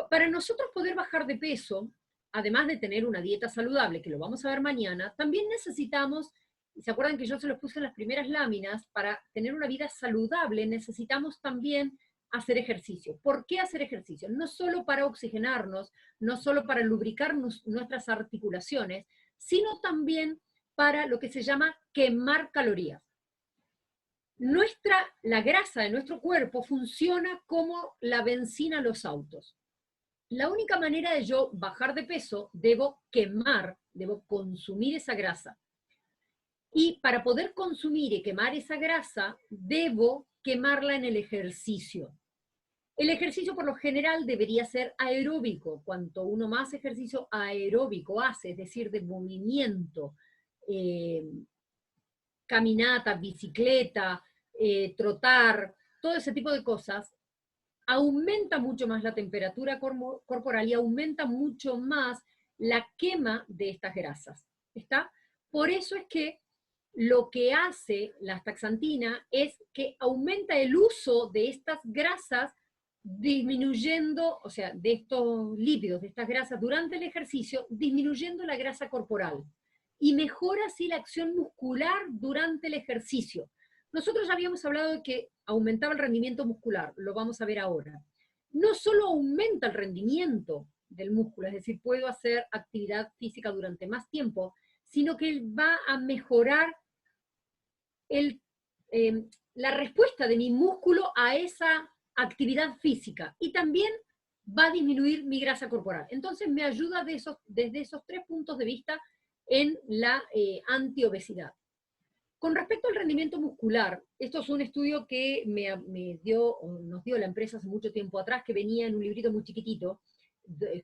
Para nosotros poder bajar de peso, además de tener una dieta saludable, que lo vamos a ver mañana, también necesitamos, ¿se acuerdan que yo se los puse en las primeras láminas? Para tener una vida saludable necesitamos también hacer ejercicio. ¿Por qué hacer ejercicio? No solo para oxigenarnos, no solo para lubricar nuestras articulaciones, sino también para lo que se llama quemar calorías. La grasa de nuestro cuerpo funciona como la benzina a los autos. La única manera de yo bajar de peso, debo consumir esa grasa. Y para poder consumir y quemar esa grasa, debo quemarla en el ejercicio. El ejercicio por lo general debería ser aeróbico. Cuanto uno más ejercicio aeróbico hace, es decir, de movimiento, caminata, bicicleta, trotar, todo ese tipo de cosas, aumenta mucho más la temperatura corporal y aumenta mucho más la quema de estas grasas. ¿Está? Por eso es que lo que hace la astaxantina es que aumenta el uso de estas grasas, disminuyendo, o sea, de estos lípidos, de estas grasas durante el ejercicio, disminuyendo la grasa corporal. Y mejora así la acción muscular durante el ejercicio. Nosotros ya habíamos hablado de que aumentaba el rendimiento muscular, lo vamos a ver ahora. No solo aumenta el rendimiento del músculo, es decir, puedo hacer actividad física durante más tiempo, sino que va a mejorar la respuesta de mi músculo a esa actividad física y también va a disminuir mi grasa corporal. Entonces me ayuda desde esos tres puntos de vista en la antiobesidad. Con respecto al rendimiento muscular, esto es un estudio que nos dio la empresa hace mucho tiempo atrás, que venía en un librito muy chiquitito,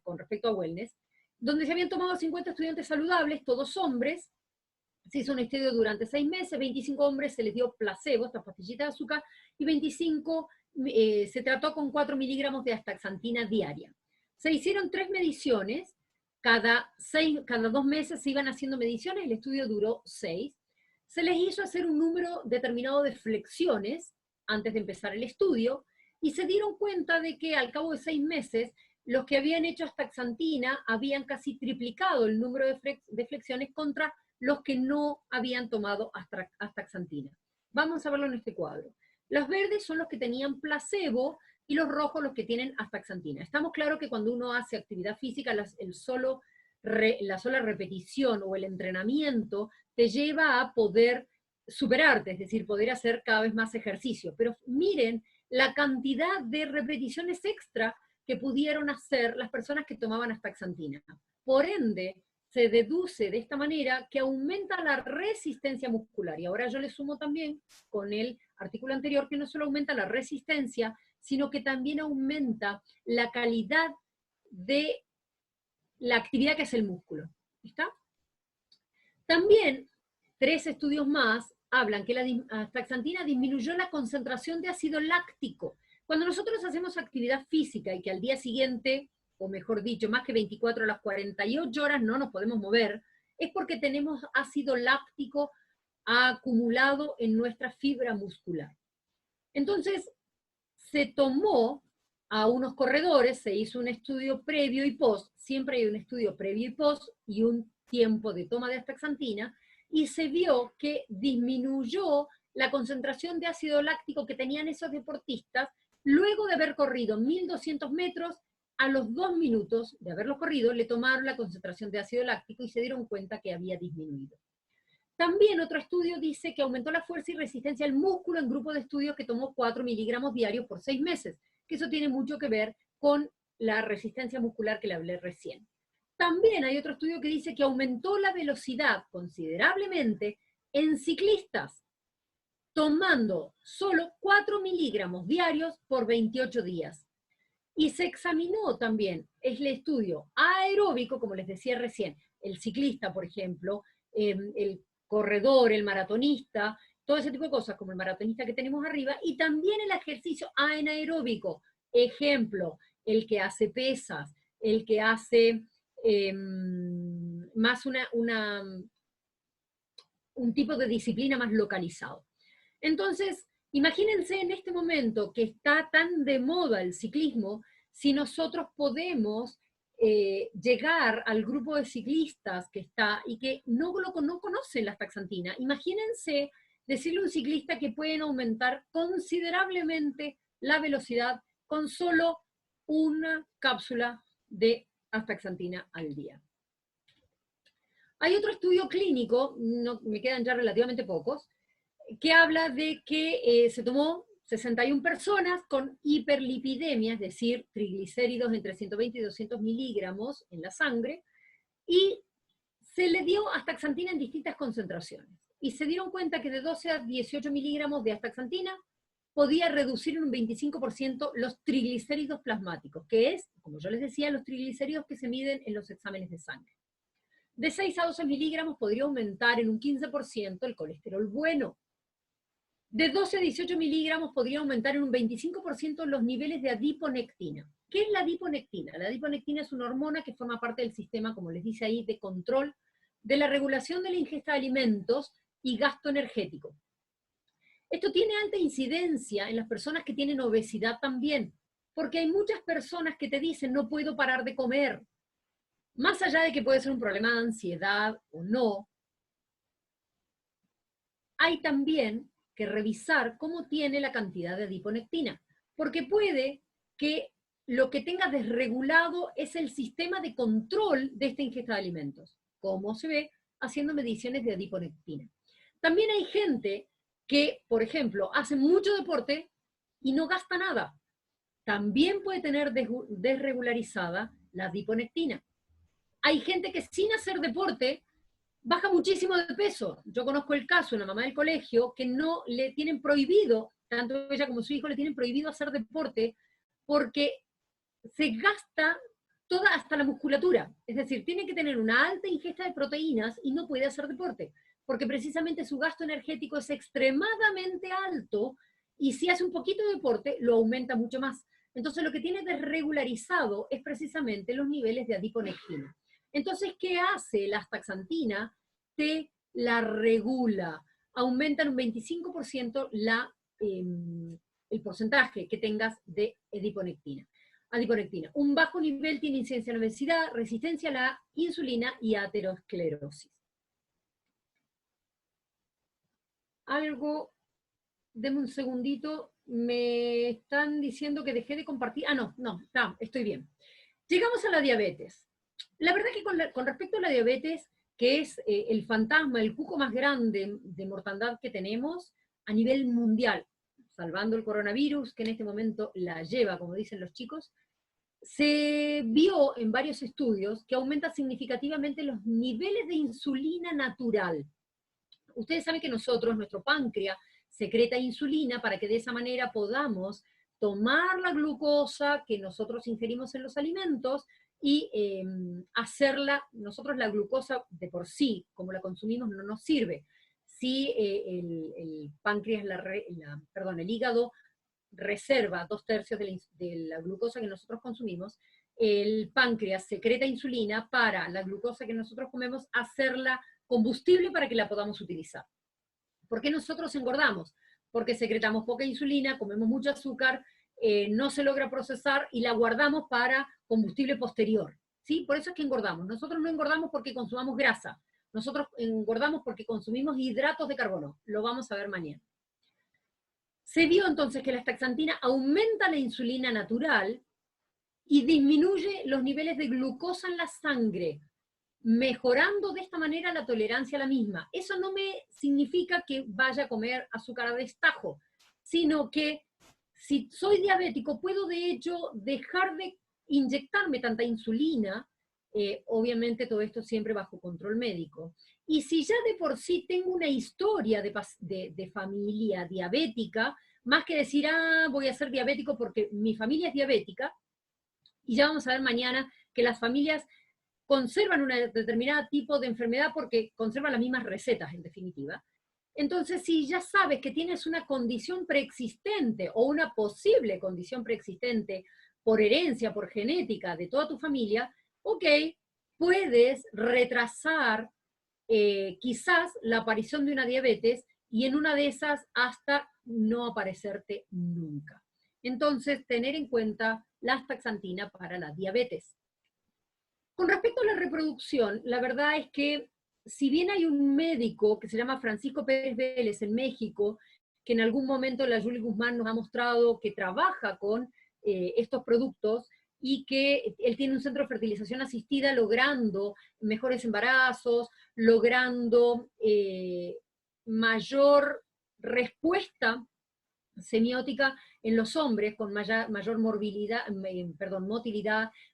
con respecto a wellness, donde se habían tomado 50 estudiantes saludables, todos hombres. Se hizo un estudio durante 6 meses, 25 hombres se les dio placebo, estas pastillitas de azúcar, y 25 se trató con 4 miligramos de astaxantina diaria. Se hicieron 3 mediciones, cada 2 meses se iban haciendo mediciones, el estudio duró 6. Se les hizo hacer un número determinado de flexiones antes de empezar el estudio, y se dieron cuenta de que al cabo de 6 meses, los que habían hecho astaxantina habían casi triplicado el número de flexiones contra los que no habían tomado astaxantina. Vamos a verlo en este cuadro. Los verdes son los que tenían placebo y los rojos los que tienen astaxantina. Estamos claros que cuando uno hace actividad física, la sola repetición o el entrenamiento te lleva a poder superarte, es decir, poder hacer cada vez más ejercicio. Pero miren la cantidad de repeticiones extra que pudieron hacer las personas que tomaban astaxantina. Por ende, se deduce de esta manera que aumenta la resistencia muscular. Y ahora yo le sumo también con el artículo anterior que no solo aumenta la resistencia, sino que también aumenta la calidad de la actividad que hace el músculo. ¿Está? También, 3 estudios más hablan que la astaxantina disminuyó la concentración de ácido láctico. Cuando nosotros hacemos actividad física y que al día siguiente, o mejor dicho, más que 24 a las 48 horas no nos podemos mover, es porque tenemos ácido láctico acumulado en nuestra fibra muscular. Entonces, se tomó a unos corredores, se hizo un estudio previo y post, siempre hay un estudio previo y post, y un tiempo de toma de astaxantina, y se vio que disminuyó la concentración de ácido láctico que tenían esos deportistas luego de haber corrido 1200 metros. A los 2 minutos de haberlos corrido, le tomaron la concentración de ácido láctico y se dieron cuenta que había disminuido. También otro estudio dice que aumentó la fuerza y resistencia al músculo en grupo de estudios que tomó 4 miligramos diarios por 6 meses, que eso tiene mucho que ver con la resistencia muscular que le hablé recién. También hay otro estudio que dice que aumentó la velocidad considerablemente en ciclistas, tomando solo 4 miligramos diarios por 28 días. Y se examinó también el estudio aeróbico, como les decía recién, el ciclista, por ejemplo, el corredor, el maratonista, todo ese tipo de cosas, como el maratonista que tenemos arriba, y también el ejercicio anaeróbico. Ejemplo, el que hace pesas, el que hace más un tipo de disciplina más localizado. Entonces, imagínense en este momento que está tan de moda el ciclismo, si nosotros podemos llegar al grupo de ciclistas que está y que no conocen la astaxantina. Imagínense decirle a un ciclista que pueden aumentar considerablemente la velocidad con solo una cápsula de astaxantina al día. Hay otro estudio clínico, me quedan ya relativamente pocos, que habla de que se tomó 61 personas con hiperlipidemia, es decir, triglicéridos entre 120 y 200 miligramos en la sangre, y se le dio astaxantina en distintas concentraciones. Y se dieron cuenta que de 12 a 18 miligramos de astaxantina podía reducir en un 25% los triglicéridos plasmáticos, que es, como yo les decía, los triglicéridos que se miden en los exámenes de sangre. De 6 a 12 miligramos podría aumentar en un 15% el colesterol bueno. De 12 a 18 miligramos podría aumentar en un 25% los niveles de adiponectina. ¿Qué es la adiponectina? La adiponectina es una hormona que forma parte del sistema, como les dice ahí, de control de la regulación de la ingesta de alimentos y gasto energético. Esto tiene alta incidencia en las personas que tienen obesidad también, porque hay muchas personas que te dicen no puedo parar de comer. Más allá de que puede ser un problema de ansiedad o no, hay también que revisar cómo tiene la cantidad de adiponectina, porque puede que lo que tenga desregulado es el sistema de control de esta ingesta de alimentos, como se ve haciendo mediciones de adiponectina. También hay gente que, por ejemplo, hace mucho deporte y no gasta nada. También puede tener desregularizada la adiponectina. Hay gente que sin hacer deporte baja muchísimo de peso. Yo conozco el caso de una mamá del colegio que no le tienen prohibido, tanto ella como su hijo le tienen prohibido hacer deporte porque se gasta toda hasta la musculatura. Es decir, tiene que tener una alta ingesta de proteínas y no puede hacer deporte, porque precisamente su gasto energético es extremadamente alto y si hace un poquito de deporte lo aumenta mucho más. Entonces lo que tiene desregularizado es precisamente los niveles de adiponectina. Entonces, ¿qué hace la astaxantina? Te la regula, aumenta en un 25% el porcentaje que tengas de adiponectina. Un bajo nivel tiene incidencia en obesidad, resistencia a la insulina y aterosclerosis. Deme un segundito, me están diciendo que dejé de compartir. No, estoy bien. Llegamos a la diabetes. La verdad es que con respecto a la diabetes, que es el fantasma, el cuco más grande de mortandad que tenemos a nivel mundial, salvando el coronavirus, que en este momento la lleva, como dicen los chicos, se vio en varios estudios que aumenta significativamente los niveles de insulina natural. Ustedes saben que nuestro páncreas, secreta insulina para que de esa manera podamos tomar la glucosa que nosotros ingerimos en los alimentos y nosotros la glucosa de por sí, como la consumimos, no nos sirve. Si el páncreas, el hígado reserva 2/3 de la glucosa que nosotros consumimos, el páncreas secreta insulina para la glucosa que nosotros comemos, hacerla combustible para que la podamos utilizar. ¿Por qué nosotros engordamos? Porque secretamos poca insulina, comemos mucho azúcar, no se logra procesar y la guardamos para combustible posterior. ¿Sí? Por eso es que engordamos. Nosotros no engordamos porque consumamos grasa, nosotros engordamos porque consumimos hidratos de carbono. Lo vamos a ver mañana. Se vio entonces que la astaxantina aumenta la insulina natural y disminuye los niveles de glucosa en la sangre, mejorando de esta manera la tolerancia a la misma. Eso no me significa que vaya a comer azúcar a destajo, sino que si soy diabético, puedo de hecho dejar de inyectarme tanta insulina, obviamente todo esto siempre bajo control médico. Y si ya de por sí tengo una historia de familia diabética, más que decir, voy a ser diabético porque mi familia es diabética, y ya vamos a ver mañana que las familias conservan un determinado tipo de enfermedad porque conservan las mismas recetas, en definitiva. Entonces, si ya sabes que tienes una condición preexistente o una posible condición preexistente por herencia, por genética de toda tu familia, ok, puedes retrasar quizás la aparición de una diabetes y en una de esas hasta no aparecerte nunca. Entonces, tener en cuenta la astaxantina para la diabetes. Con respecto a la reproducción, la verdad es que si bien hay un médico que se llama Francisco Pérez Vélez en México, que en algún momento la Julie Guzmán nos ha mostrado que trabaja con estos productos y que él tiene un centro de fertilización asistida logrando mejores embarazos, logrando mayor respuesta semiótica en los hombres, con mayor motilidad,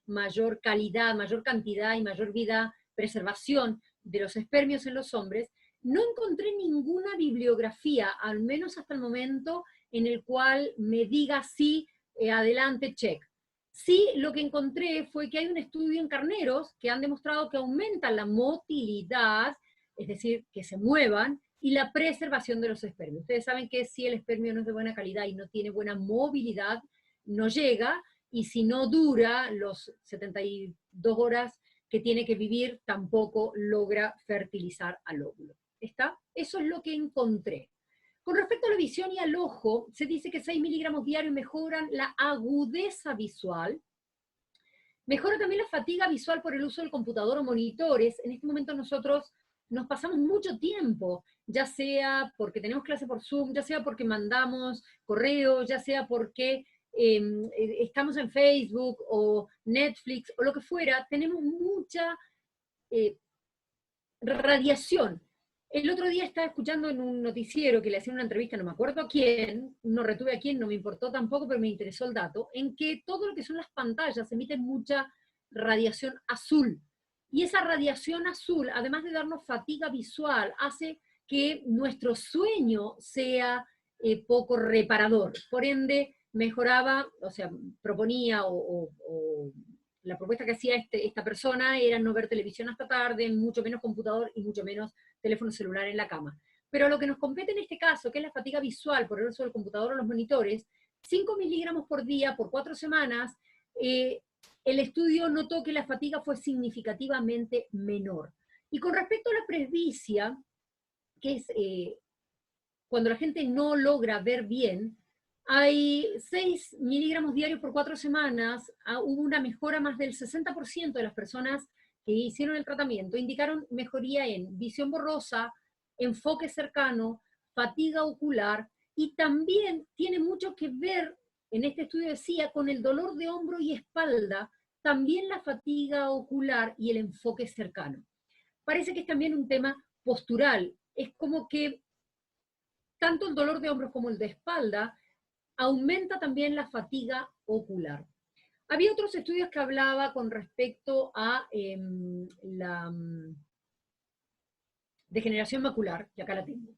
mayor calidad, mayor cantidad y mayor vida, preservación de los espermios en los hombres, no encontré ninguna bibliografía, al menos hasta el momento, en el cual me diga sí, adelante, check. Sí, lo que encontré fue que hay un estudio en carneros que han demostrado que aumenta la motilidad, es decir, que se muevan, y la preservación de los espermios. Ustedes saben que si el espermio no es de buena calidad y no tiene buena movilidad, no llega, y si no dura los 72 horas que tiene que vivir, tampoco logra fertilizar al óvulo. ¿Está? Eso es lo que encontré. Con respecto a la visión y al ojo, se dice que 6 miligramos diarios mejoran la agudeza visual, mejora también la fatiga visual por el uso del computador o monitores. En este momento nosotros nos pasamos mucho tiempo, ya sea porque tenemos clase por Zoom, ya sea porque mandamos correos, ya sea porque estamos en Facebook o Netflix o lo que fuera, tenemos mucha radiación. El otro día estaba escuchando en un noticiero que le hacían una entrevista, no me acuerdo a quién, no retuve a quién, no me importó tampoco, pero me interesó el dato, en que todo lo que son las pantallas emiten mucha radiación azul. Y esa radiación azul, además de darnos fatiga visual, hace que nuestro sueño sea poco reparador. Por ende, mejoraba, o sea, proponía o la propuesta que hacía esta persona era no ver televisión hasta tarde, mucho menos computador y mucho menos teléfono celular en la cama. Pero lo que nos compete en este caso, que es la fatiga visual por el uso del computador o los monitores, 5 miligramos por día por 4 semanas, el estudio notó que la fatiga fue significativamente menor. Y con respecto a la presbicia, que es cuando la gente no logra ver bien, hay 6 miligramos diarios por 4 semanas, hubo una mejora más del 60% de las personas que hicieron el tratamiento, indicaron mejoría en visión borrosa, enfoque cercano, fatiga ocular, y también tiene mucho que ver, en este estudio decía, con el dolor de hombro y espalda, también la fatiga ocular y el enfoque cercano. Parece que es también un tema postural, es como que tanto el dolor de hombros como el de espalda aumenta también la fatiga ocular. Había otros estudios que hablaba con respecto a la degeneración macular, que acá la tengo.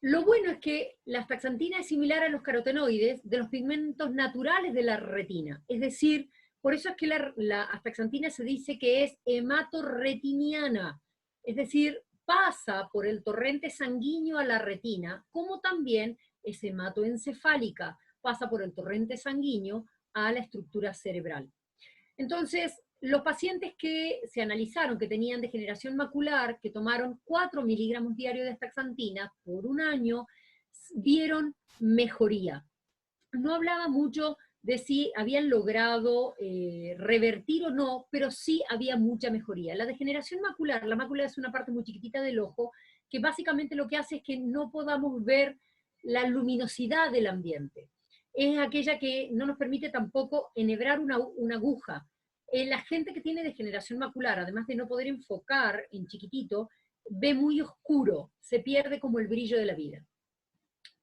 Lo bueno es que la astaxantina es similar a los carotenoides de los pigmentos naturales de la retina. Es decir, por eso es que la astaxantina se dice que es hematorretiniana. Es decir, pasa por el torrente sanguíneo a la retina, como también es hematoencefálica, pasa por el torrente sanguíneo a la estructura cerebral. Entonces, los pacientes que se analizaron que tenían degeneración macular, que tomaron 4 miligramos diarios de astaxantina por un año, vieron mejoría. No hablaba mucho de si habían logrado revertir o no, pero sí había mucha mejoría. La degeneración macular, la mácula es una parte muy chiquitita del ojo, que básicamente lo que hace es que no podamos ver la luminosidad del ambiente. Es aquella que no nos permite tampoco enhebrar una aguja. La gente que tiene degeneración macular, además de no poder enfocar en chiquitito, ve muy oscuro, se pierde como el brillo de la vida.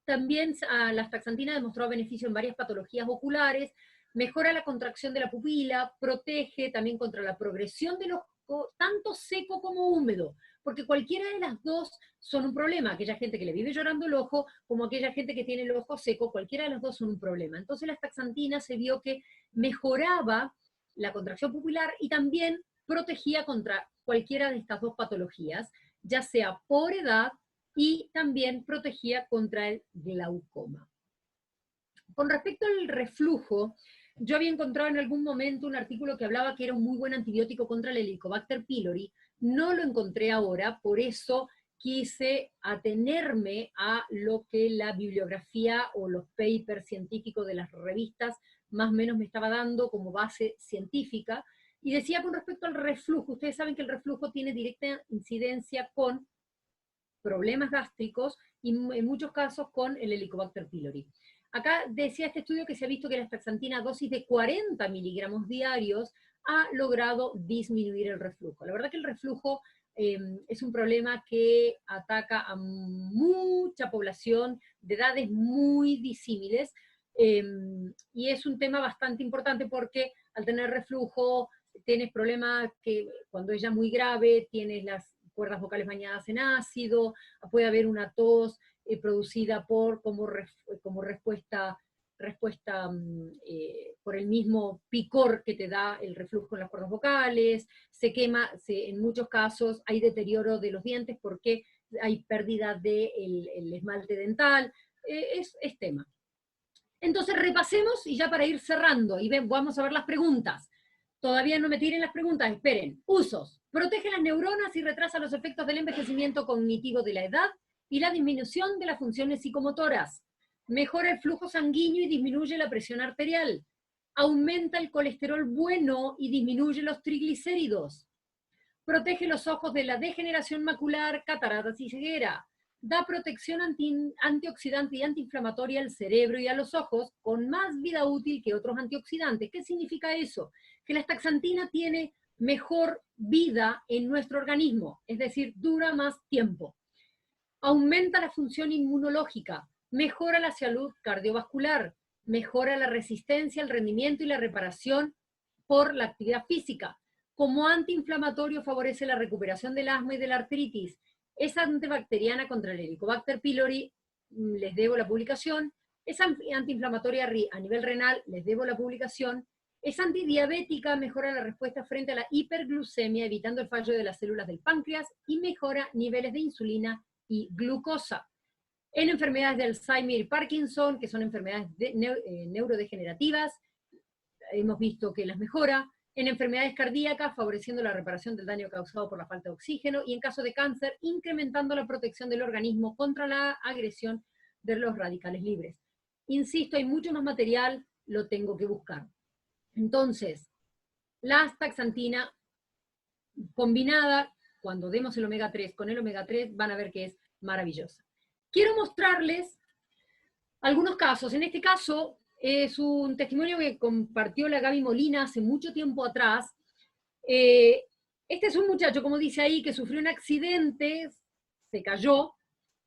También la astaxantina demostró beneficio en varias patologías oculares, mejora la contracción de la pupila, protege también contra la progresión del ojo, tanto seco como húmedo, porque cualquiera de las dos son un problema. Aquella gente que le vive llorando el ojo, como aquella gente que tiene el ojo seco, cualquiera de las dos son un problema. Entonces la astaxantina se vio que mejoraba la contracción pupilar y también protegía contra cualquiera de estas dos patologías, ya sea por edad, y también protegía contra el glaucoma. Con respecto al reflujo, yo había encontrado en algún momento un artículo que hablaba que era un muy buen antibiótico contra el Helicobacter pylori, no lo encontré ahora, por eso quise atenerme a lo que la bibliografía o los papers científicos de las revistas más o menos me estaba dando como base científica, y decía con respecto al reflujo, ustedes saben que el reflujo tiene directa incidencia con problemas gástricos y en muchos casos con el Helicobacter pylori. Acá decía este estudio que se ha visto que la astaxantina a dosis de 40 miligramos diarios ha logrado disminuir el reflujo. La verdad que el reflujo es un problema que ataca a mucha población de edades muy disímiles, y es un tema bastante importante porque al tener reflujo tienes problemas que cuando es ya muy grave, tienes las cuerdas vocales bañadas en ácido, puede haber una tos producida como respuesta por el mismo picor que te da el reflujo en las cuerdas vocales, se quema, en muchos casos hay deterioro de los dientes porque hay pérdida del esmalte dental, es tema. Entonces repasemos y ya para ir cerrando, y vamos a ver las preguntas. Todavía no me tiren las preguntas, esperen. Usos. Protege las neuronas y retrasa los efectos del envejecimiento cognitivo de la edad y la disminución de las funciones psicomotoras. Mejora el flujo sanguíneo y disminuye la presión arterial. Aumenta el colesterol bueno y disminuye los triglicéridos. Protege los ojos de la degeneración macular, cataratas y ceguera. Da protección antioxidante y antiinflamatoria al cerebro y a los ojos con más vida útil que otros antioxidantes. ¿Qué significa eso? Que la astaxantina tiene mejor vida en nuestro organismo, es decir, dura más tiempo. Aumenta la función inmunológica, mejora la salud cardiovascular, mejora la resistencia, el rendimiento y la reparación por la actividad física. Como antiinflamatorio favorece la recuperación del asma y de la artritis. Es antibacteriana contra el Helicobacter pylori, les debo la publicación. Es antiinflamatoria a nivel renal, les debo la publicación. Es antidiabética, mejora la respuesta frente a la hiperglucemia, evitando el fallo de las células del páncreas, y mejora niveles de insulina y glucosa. en enfermedades de Alzheimer y Parkinson, que son enfermedades neurodegenerativas, hemos visto que las mejora, en enfermedades cardíacas, favoreciendo la reparación del daño causado por la falta de oxígeno, y en caso de cáncer, incrementando la protección del organismo contra la agresión de los radicales libres. Insisto, hay mucho más material, lo tengo que buscar. Entonces, la astaxantina combinada, cuando demos el omega 3 con el omega 3, van a ver que es maravillosa. Quiero mostrarles algunos casos. En este caso, es un testimonio que compartió la Gaby Molina hace mucho tiempo atrás. Este es un muchacho, como dice ahí, que sufrió un accidente, se cayó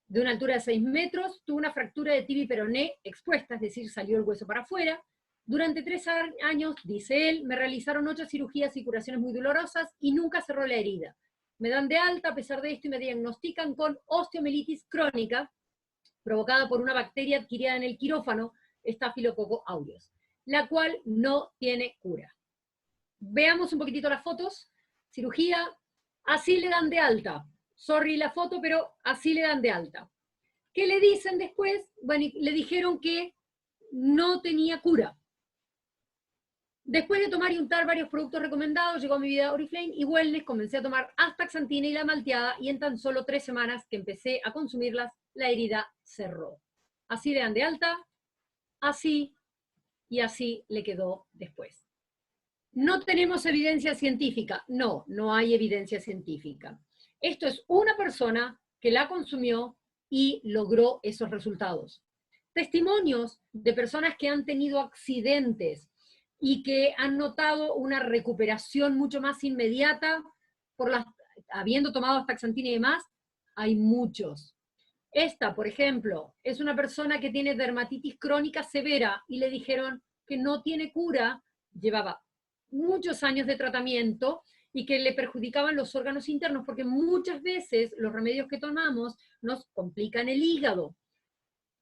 de una altura de 6 metros, tuvo una fractura de tibia y peroné expuesta, es decir, salió el hueso para afuera. Durante 3 años, dice él, me realizaron 8 cirugías y curaciones muy dolorosas y nunca cerró la herida. Me dan de alta a pesar de esto y me diagnostican con osteomielitis crónica provocada por una bacteria adquirida en el quirófano, Staphylococcus aureus, la cual no tiene cura. Veamos un poquitito las fotos. Cirugía, así le dan de alta. Sorry la foto, pero así le dan de alta. ¿Qué le dicen después? Bueno, le dijeron que no tenía cura. Después de tomar y untar varios productos recomendados, llegó a mi vida Oriflame y Wellness, comencé a tomar astaxantina y la malteada, y en tan solo 3 semanas que empecé a consumirlas, la herida cerró. Así le dan de alta, así y así le quedó después. No tenemos evidencia científica. No, no hay evidencia científica. Esto es una persona que la consumió y logró esos resultados. Testimonios de personas que han tenido accidentes y que han notado una recuperación mucho más inmediata habiendo tomado astaxantina y demás, hay muchos. Esta, por ejemplo, es una persona que tiene dermatitis crónica severa y le dijeron que no tiene cura, llevaba muchos años de tratamiento y que le perjudicaban los órganos internos, porque muchas veces los remedios que tomamos nos complican el hígado.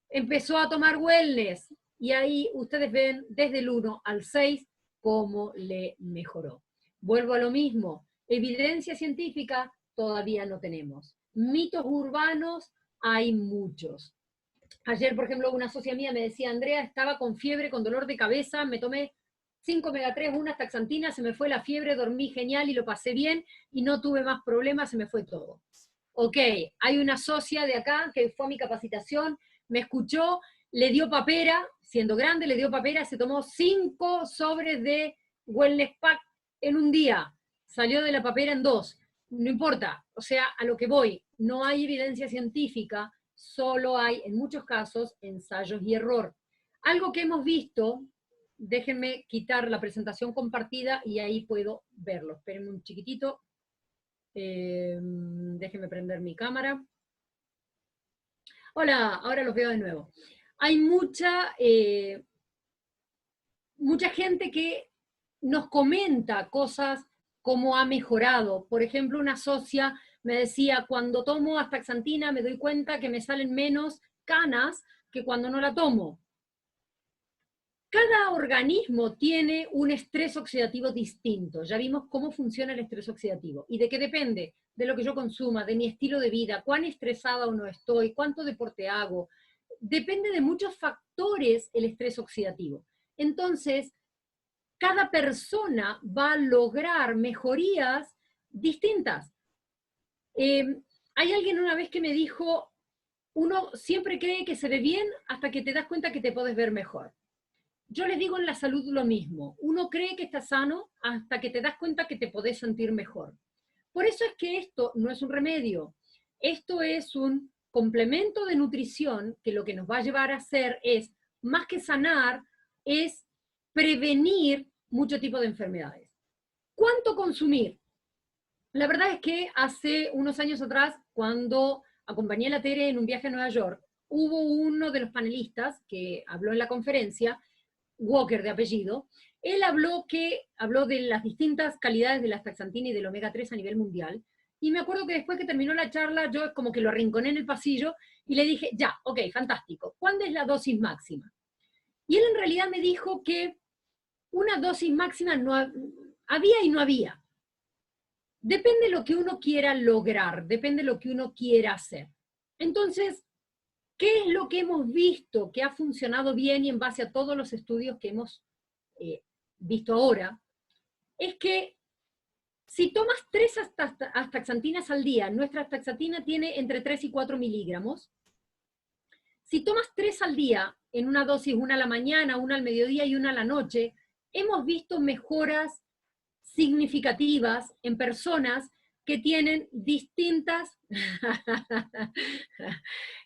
Empezó a tomar Wellness y ahí ustedes ven desde el 1 al 6 cómo le mejoró. Vuelvo a lo mismo, evidencia científica todavía no tenemos. Mitos urbanos hay muchos. Ayer, por ejemplo, una socia mía me decía, Andrea, estaba con fiebre, con dolor de cabeza, me tomé 5 omega 3, una astaxantina, se me fue la fiebre, dormí genial y lo pasé bien y no tuve más problemas, se me fue todo. Ok, hay una socia de acá que fue a mi capacitación, me escuchó, le dio papera, siendo grande, le dio papera, se tomó 5 sobres de Wellness Pack en un día, salió de la papera en 2. No importa, o sea, a lo que voy, no hay evidencia científica, solo hay, en muchos casos, ensayos y error. Algo que hemos visto, déjenme quitar la presentación compartida y ahí puedo verlo. Espérenme un chiquitito. Déjenme prender mi cámara. Hola, ahora los veo de nuevo. Hay mucha gente que nos comenta cosas como ha mejorado. Por ejemplo, una socia me decía, cuando tomo astaxantina me doy cuenta que me salen menos canas que cuando no la tomo. Cada organismo tiene un estrés oxidativo distinto. Ya vimos cómo funciona el estrés oxidativo. ¿Y de qué depende? De lo que yo consuma, de mi estilo de vida, cuán estresada o no estoy, cuánto deporte hago. Depende de muchos factores el estrés oxidativo. Entonces, cada persona va a lograr mejorías distintas. Hay alguien una vez que me dijo, uno siempre cree que se ve bien hasta que te das cuenta que te puedes ver mejor. Yo les digo en la salud lo mismo. Uno cree que está sano hasta que te das cuenta que te podés sentir mejor. Por eso es que esto no es un remedio. Esto es un complemento de nutrición que lo que nos va a llevar a hacer es, más que sanar, es prevenir mucho tipo de enfermedades. ¿Cuánto consumir? La verdad es que hace unos años atrás, cuando acompañé a la Tere en un viaje a Nueva York, hubo uno de los panelistas que habló en la conferencia, Walker de apellido, él habló de las distintas calidades de la astaxantina y del omega 3 a nivel mundial, y me acuerdo que después que terminó la charla, yo como que lo arrinconé en el pasillo y le dije, ya, ok, fantástico, ¿cuándo es la dosis máxima? Y él en realidad me dijo que una dosis máxima no había y no había. Depende de lo que uno quiera lograr, depende de lo que uno quiera hacer. Entonces, ¿Qué es lo que hemos visto que ha funcionado bien y en base a todos los estudios que hemos visto ahora? Es que si tomas 3 astaxantinas al día, nuestra astaxantina tiene entre 3 y 4 miligramos. Si tomas 3 al día, en una dosis, una a la mañana, una al mediodía y una a la noche, hemos visto mejoras significativas en personas que tienen distintas,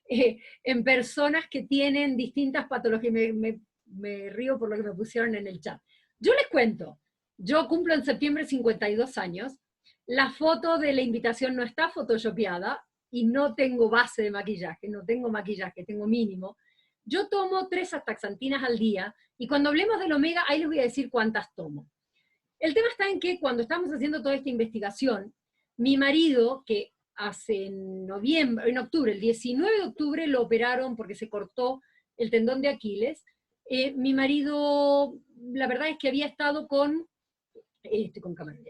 en personas que tienen distintas patologías. Me río por lo que me pusieron en el chat. Yo les cuento, yo cumplo en septiembre 52 años, la foto de la invitación no está photoshopeada y no tengo base de maquillaje, no tengo maquillaje, tengo mínimo. Yo tomo 3 astaxantinas al día y cuando hablemos del omega, ahí les voy a decir cuántas tomo. El tema está en que cuando estamos haciendo toda esta investigación, mi marido, que hace en octubre, el 19 de octubre lo operaron porque se cortó el tendón de Aquiles, mi marido, la verdad es que había estado con Camarón,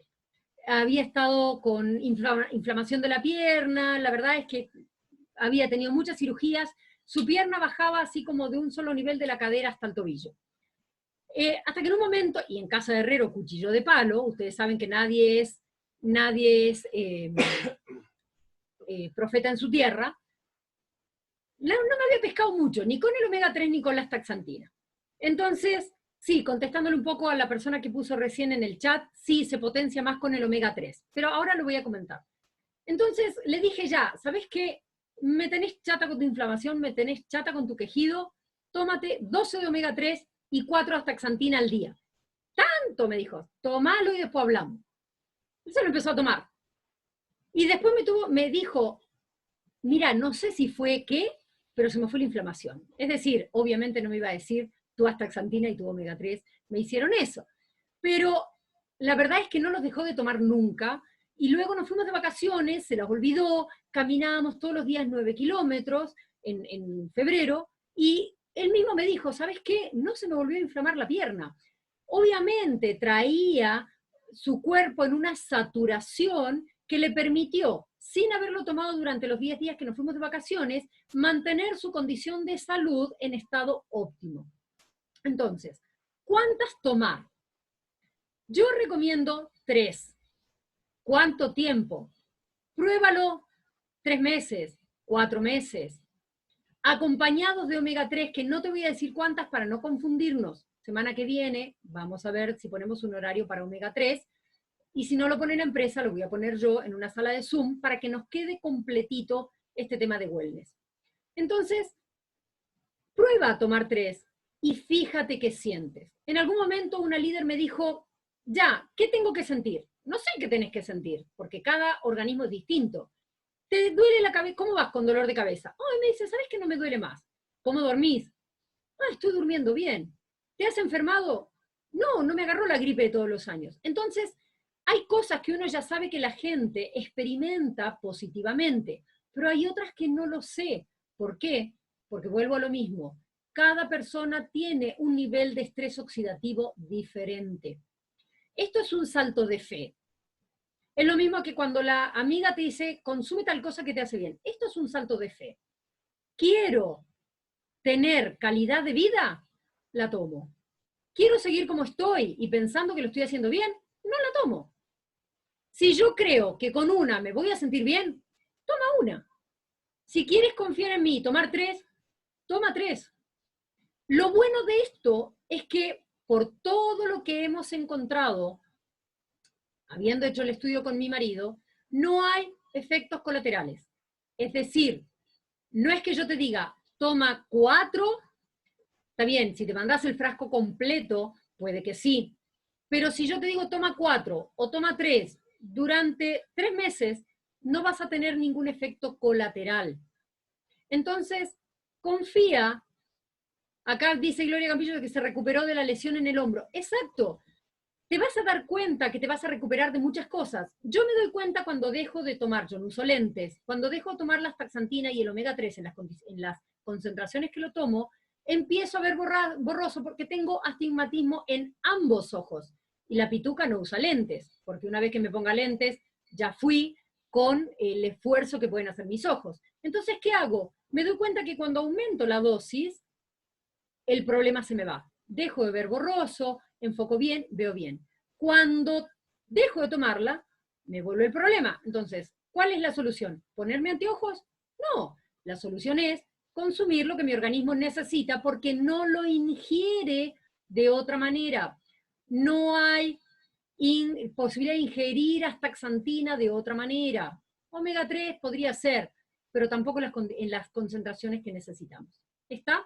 había estado con inflamación de la pierna, la verdad es que había tenido muchas cirugías, su pierna bajaba así como de un solo nivel de la cadera hasta el tobillo. Hasta que en un momento, y en casa de herrero, cuchillo de palo, ustedes saben que nadie es profeta en su tierra, no me había pescado mucho, ni con el omega 3 ni con la astaxantina. Entonces, sí, contestándole un poco a la persona que puso recién en el chat, sí, se potencia más con el omega 3, pero ahora lo voy a comentar. Entonces, le dije ya, ¿sabes qué? Me tenés chata con tu inflamación, me tenés chata con tu quejido, tómate 12 de omega 3 y 4 astaxantina al día. Tanto, me dijo, tomalo y después hablamos. Él se lo empezó a tomar. Y después me dijo, mira, no sé si fue qué, pero se me fue la inflamación. Es decir, obviamente no me iba a decir, tu astaxantina y tu omega 3 me hicieron eso. Pero la verdad es que no los dejó de tomar nunca, y luego nos fuimos de vacaciones, se las olvidó, caminábamos todos los días 9 kilómetros en febrero, y él mismo me dijo, ¿sabes qué? No se me volvió a inflamar la pierna. Obviamente traía su cuerpo en una saturación que le permitió, sin haberlo tomado durante los 10 días que nos fuimos de vacaciones, mantener su condición de salud en estado óptimo. Entonces, ¿cuántas tomar? Yo recomiendo 3. ¿Cuánto tiempo? Pruébalo 3 meses, 4 meses, acompañados de omega 3, que no te voy a decir cuántas para no confundirnos. Semana que viene vamos a ver si ponemos un horario para omega 3, y si no lo pone la empresa, lo voy a poner yo en una sala de Zoom para que nos quede completito este tema de wellness. Entonces, prueba a tomar 3 y fíjate qué sientes. En algún momento una líder me dijo, ya, ¿qué tengo que sentir? No sé qué tenés que sentir, porque cada organismo es distinto. ¿Te duele la cabeza? ¿Cómo vas con dolor de cabeza? Me dice, ¿sabes que no me duele más? ¿Cómo dormís? Estoy durmiendo bien. ¿Te has enfermado? No, no me agarró la gripe de todos los años. Entonces, hay cosas que uno ya sabe que la gente experimenta positivamente, pero hay otras que no lo sé. ¿Por qué? Porque vuelvo a lo mismo. Cada persona tiene un nivel de estrés oxidativo diferente. Esto es un salto de fe. Es lo mismo que cuando la amiga te dice, consume tal cosa que te hace bien. Esto es un salto de fe. Quiero tener calidad de vida, la tomo. Quiero seguir como estoy y pensando que lo estoy haciendo bien, no la tomo. Si yo creo que con una me voy a sentir bien, toma una. Si quieres confiar en mí y tomar 3, toma 3. Lo bueno de esto es que por todo lo que hemos encontrado, habiendo hecho el estudio con mi marido, no hay efectos colaterales. Es decir, no es que yo te diga, toma 4, está bien, si te mandas el frasco completo, puede que sí, pero si yo te digo toma 4 o toma 3 durante 3 meses, no vas a tener ningún efecto colateral. Entonces, confía. Acá dice Gloria Campillo que se recuperó de la lesión en el hombro. Exacto. Te vas a dar cuenta que te vas a recuperar de muchas cosas. Yo me doy cuenta cuando dejo de tomar, yo no uso lentes, cuando dejo de tomar la astaxantina y el omega 3 en las concentraciones que lo tomo, empiezo a ver borroso porque tengo astigmatismo en ambos ojos. Y la pituca no usa lentes, porque una vez que me ponga lentes, ya fui con el esfuerzo que pueden hacer mis ojos. Entonces, ¿qué hago? me doy cuenta que cuando aumento la dosis, el problema se me va. Dejo de ver borroso, enfoco bien, veo bien. Cuando dejo de tomarla, me vuelve el problema. Entonces, ¿cuál es la solución? ¿Ponerme anteojos? No, la solución es consumir lo que mi organismo necesita porque no lo ingiere de otra manera. No hay posibilidad de ingerir astaxantina de otra manera. Omega 3 podría ser, pero tampoco en las concentraciones que necesitamos. ¿Está?